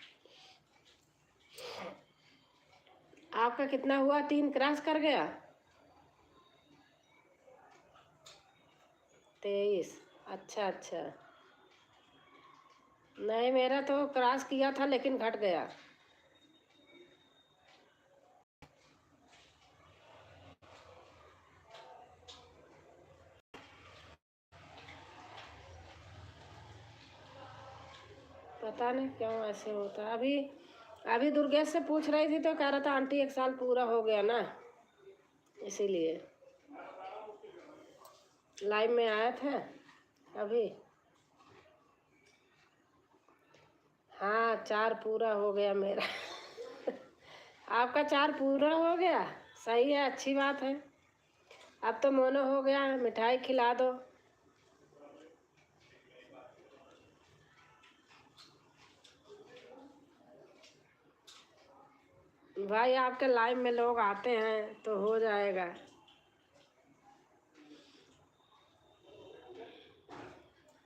आपका कितना हुआ? 3 क्रॉस कर गया? 23। अच्छा अच्छा। नहीं, मेरा तो क्रॉस किया था लेकिन घट गया। पता नहीं क्यों ऐसे होता है। अभी अभी दुर्गेश से पूछ रही थी तो कह रहा था आंटी 1 साल पूरा हो गया ना, इसीलिए लाइव में आया था अभी। हाँ, 4 पूरा हो गया मेरा। आपका 4 पूरा हो गया? सही है, अच्छी बात है। अब तो मोनो हो गया, मिठाई खिला दो। भाई आपके लाइव में लोग आते हैं तो हो जाएगा।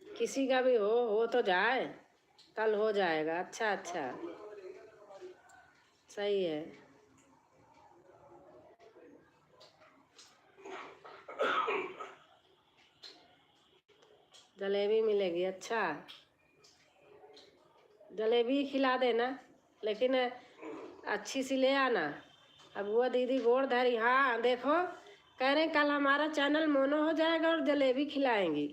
किसी का भी हो तो जाए, कल हो जाएगा। अच्छा अच्छा, सही है। जलेबी मिलेगी? अच्छा, जलेबी खिला देना, लेकिन अच्छी सी ले आना। अब वो दीदी गोड़ धरी। हाँ देखो, कह रहे कल हमारा चैनल मोनो हो जाएगा और जलेबी खिलाएंगी।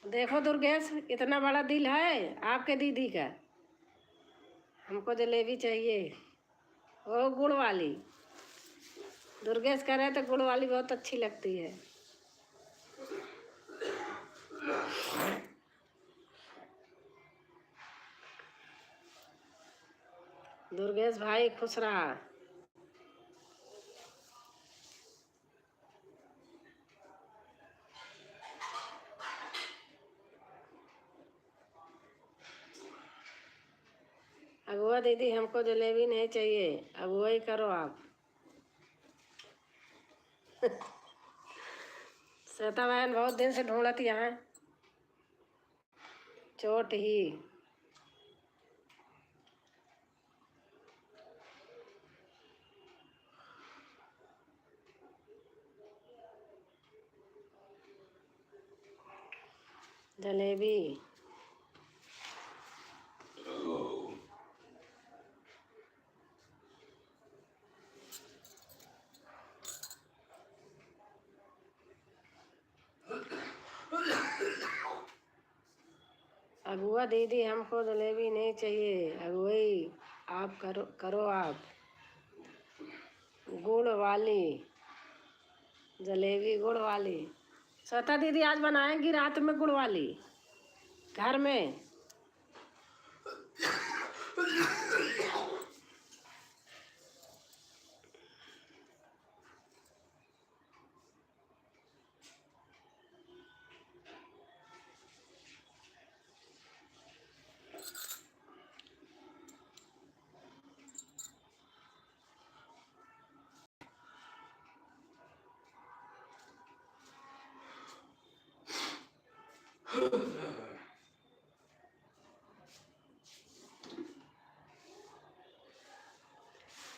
देखो दुर्गेश, इतना बड़ा दिल है आपके दीदी का। हमको जलेबी चाहिए, वो गुड़ वाली। दुर्गेश कह रहे तो गुड़ वाली बहुत अच्छी लगती है। दुर्गेश भाई खुश रहा। अगुआ दीदी हमको जलेबी नहीं चाहिए, अगुआ ही करो आप। श्वेता बहन बहुत दिन से ढूंढती यहाँ, चोट ही। जलेबी अगुआ दीदी हमको जलेबी नहीं चाहिए, अगुई आप करो, करो आप। गुड़ वाली जलेबी, गुड़ वाली। श्वेता दीदी आज बनाएंगी रात में गुड़ वाली घर में।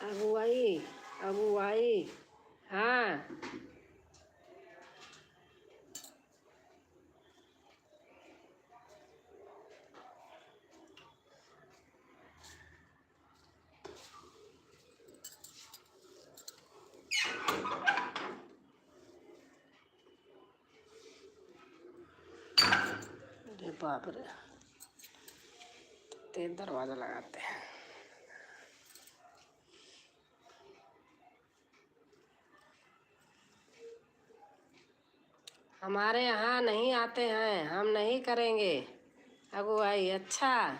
अगुवाई, अगुवाई। हाँ, अरे बाप रे, तेज दरवाजा लगाते हैं। हमारे यहाँ नहीं आते हैं, हम नहीं करेंगे अगुवाई। अच्छा,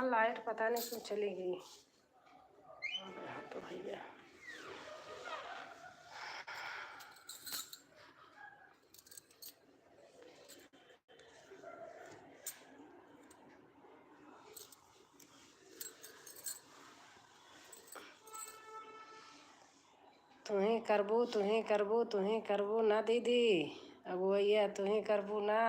कल लाइट पता नहीं क्यों चली गई। हाँ तो भैया तुम्हें करबू ना दीदी, अब भैया तुम्हें करबू ना।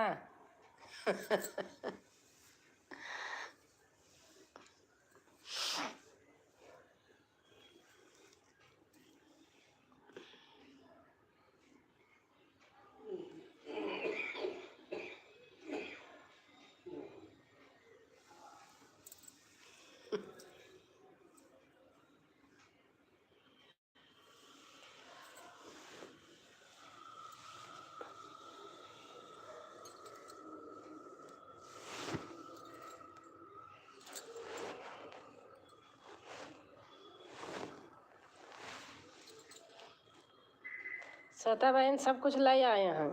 श्वेता बहन सब कुछ लाई आए हैं।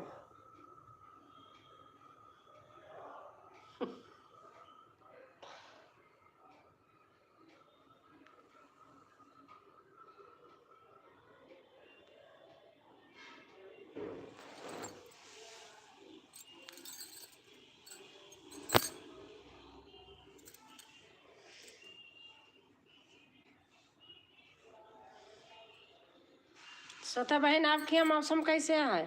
श्वेता बहन आपके यहाँ मौसम कैसे है?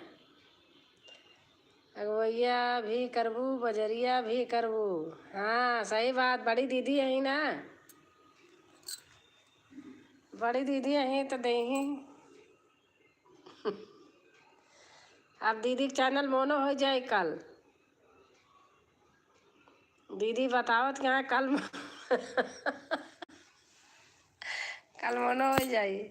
अगवैया भी करबू, बजरिया भी करबू। हाँ सही बात, बड़ी दीदी यही ना, बड़ी दीदी यही तो देही। अब दीदी के चैनल मोनो हो जाए कल। दीदी बताओ तो क्या कल कल मोनो हो जाए।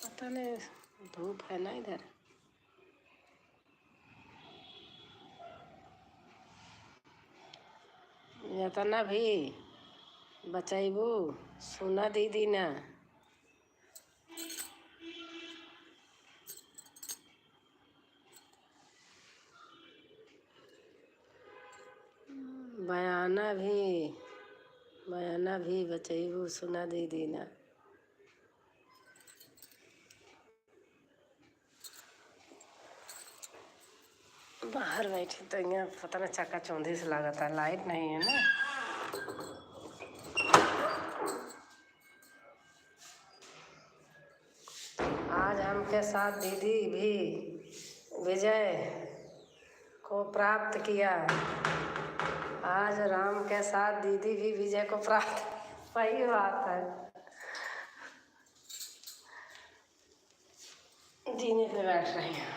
पता नहीं धूप है ना इधर। इतना भी बचाइबू सुना दीदी ना। बयाना भी बचाइबू सुना दीदी ना। बाहर बैठी तो यहाँ पता ना चक्का चौंधी से लागता, लाइट नहीं है ना। आज हमके साथ दीदी भी विजय को प्राप्त किया। आज राम के साथ दीदी भी विजय को प्राप्त, सही बात है। जीने पे बैठ रही हैं।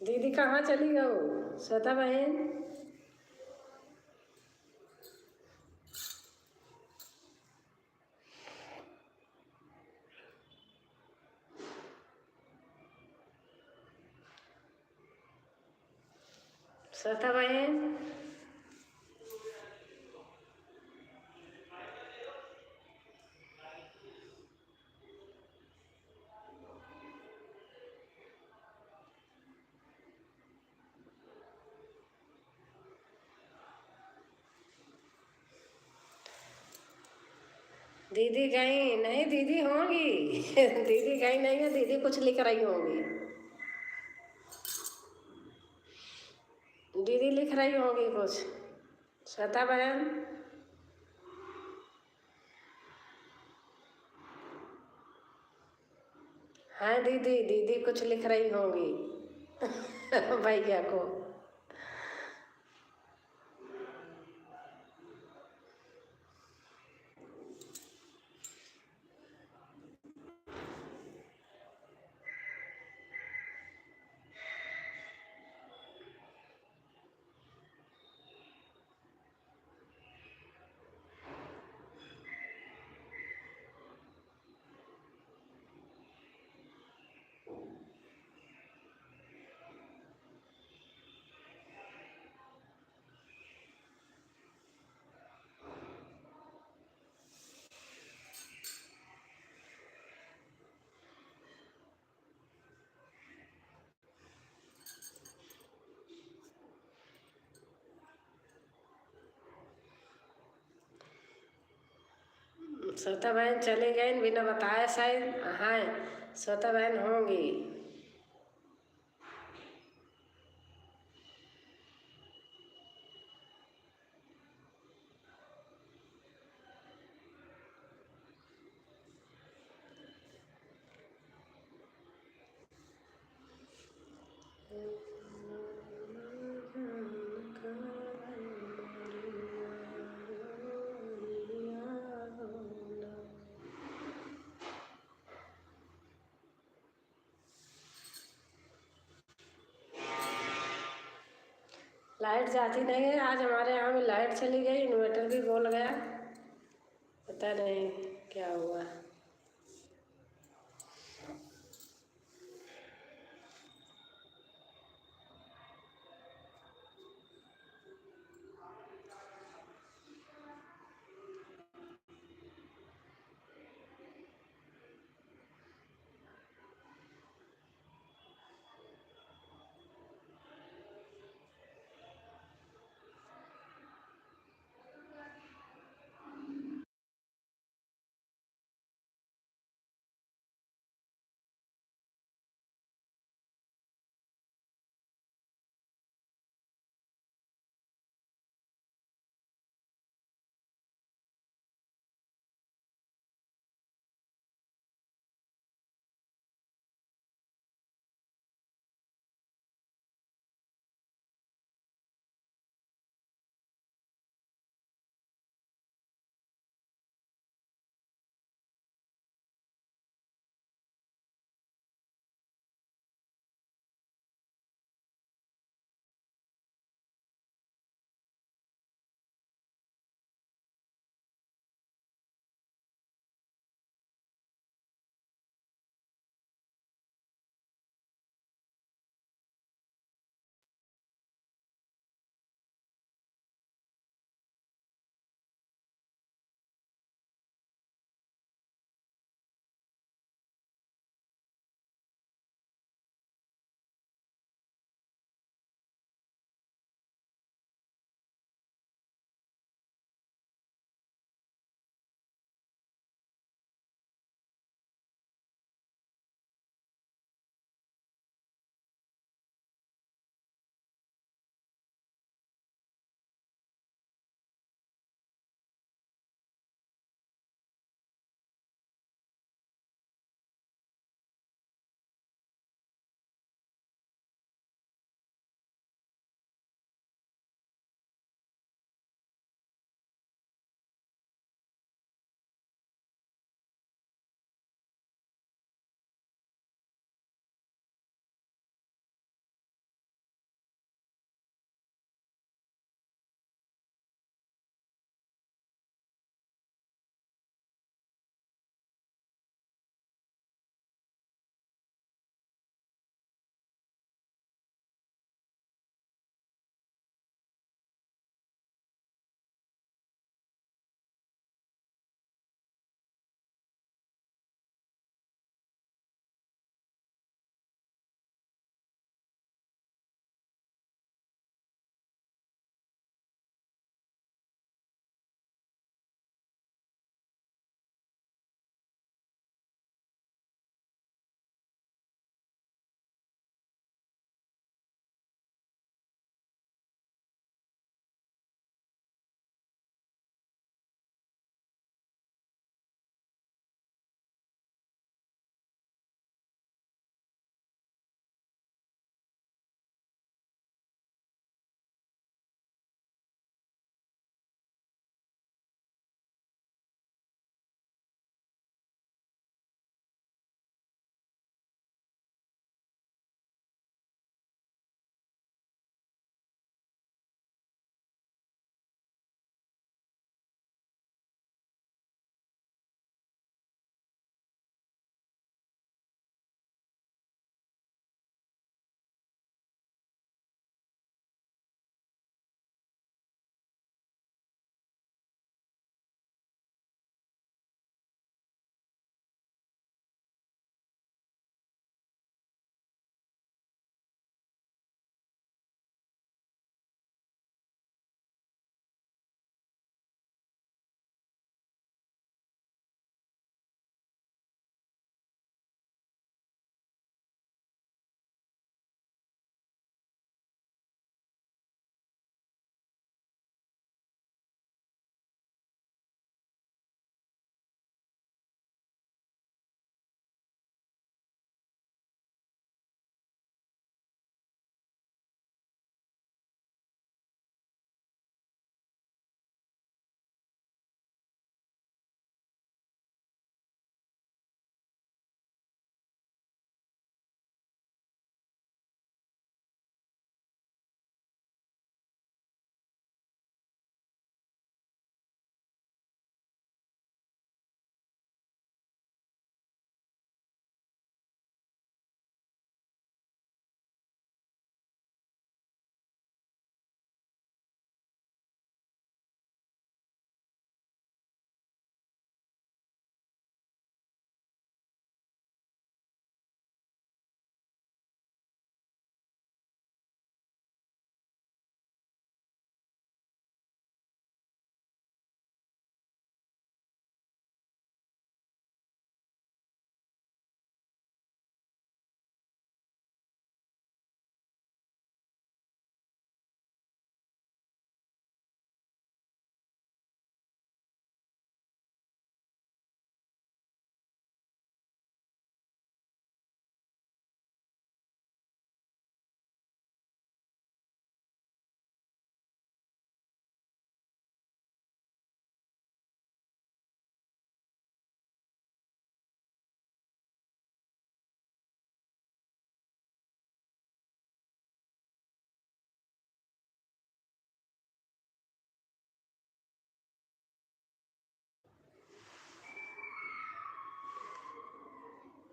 दीदी कहाँ चली गई श्वेता बहन? श्वेता बहन दीदी गई नहीं, दीदी होंगी दीदी गई नहीं है, दीदी कुछ लिख रही होंगी। दीदी लिख रही होंगी कुछ। श्वेता बहन हाँ दीदी, दीदी कुछ लिख रही होंगी भैया को। श्वेता बहन चली गई बिना बताए शायद। हाँ, श्वेता बहन होंगी। लाइट जाती नहीं है, आज हमारे यहाँ में लाइट चली गई, इन्वर्टर भी बोल गया, पता नहीं क्या हुआ।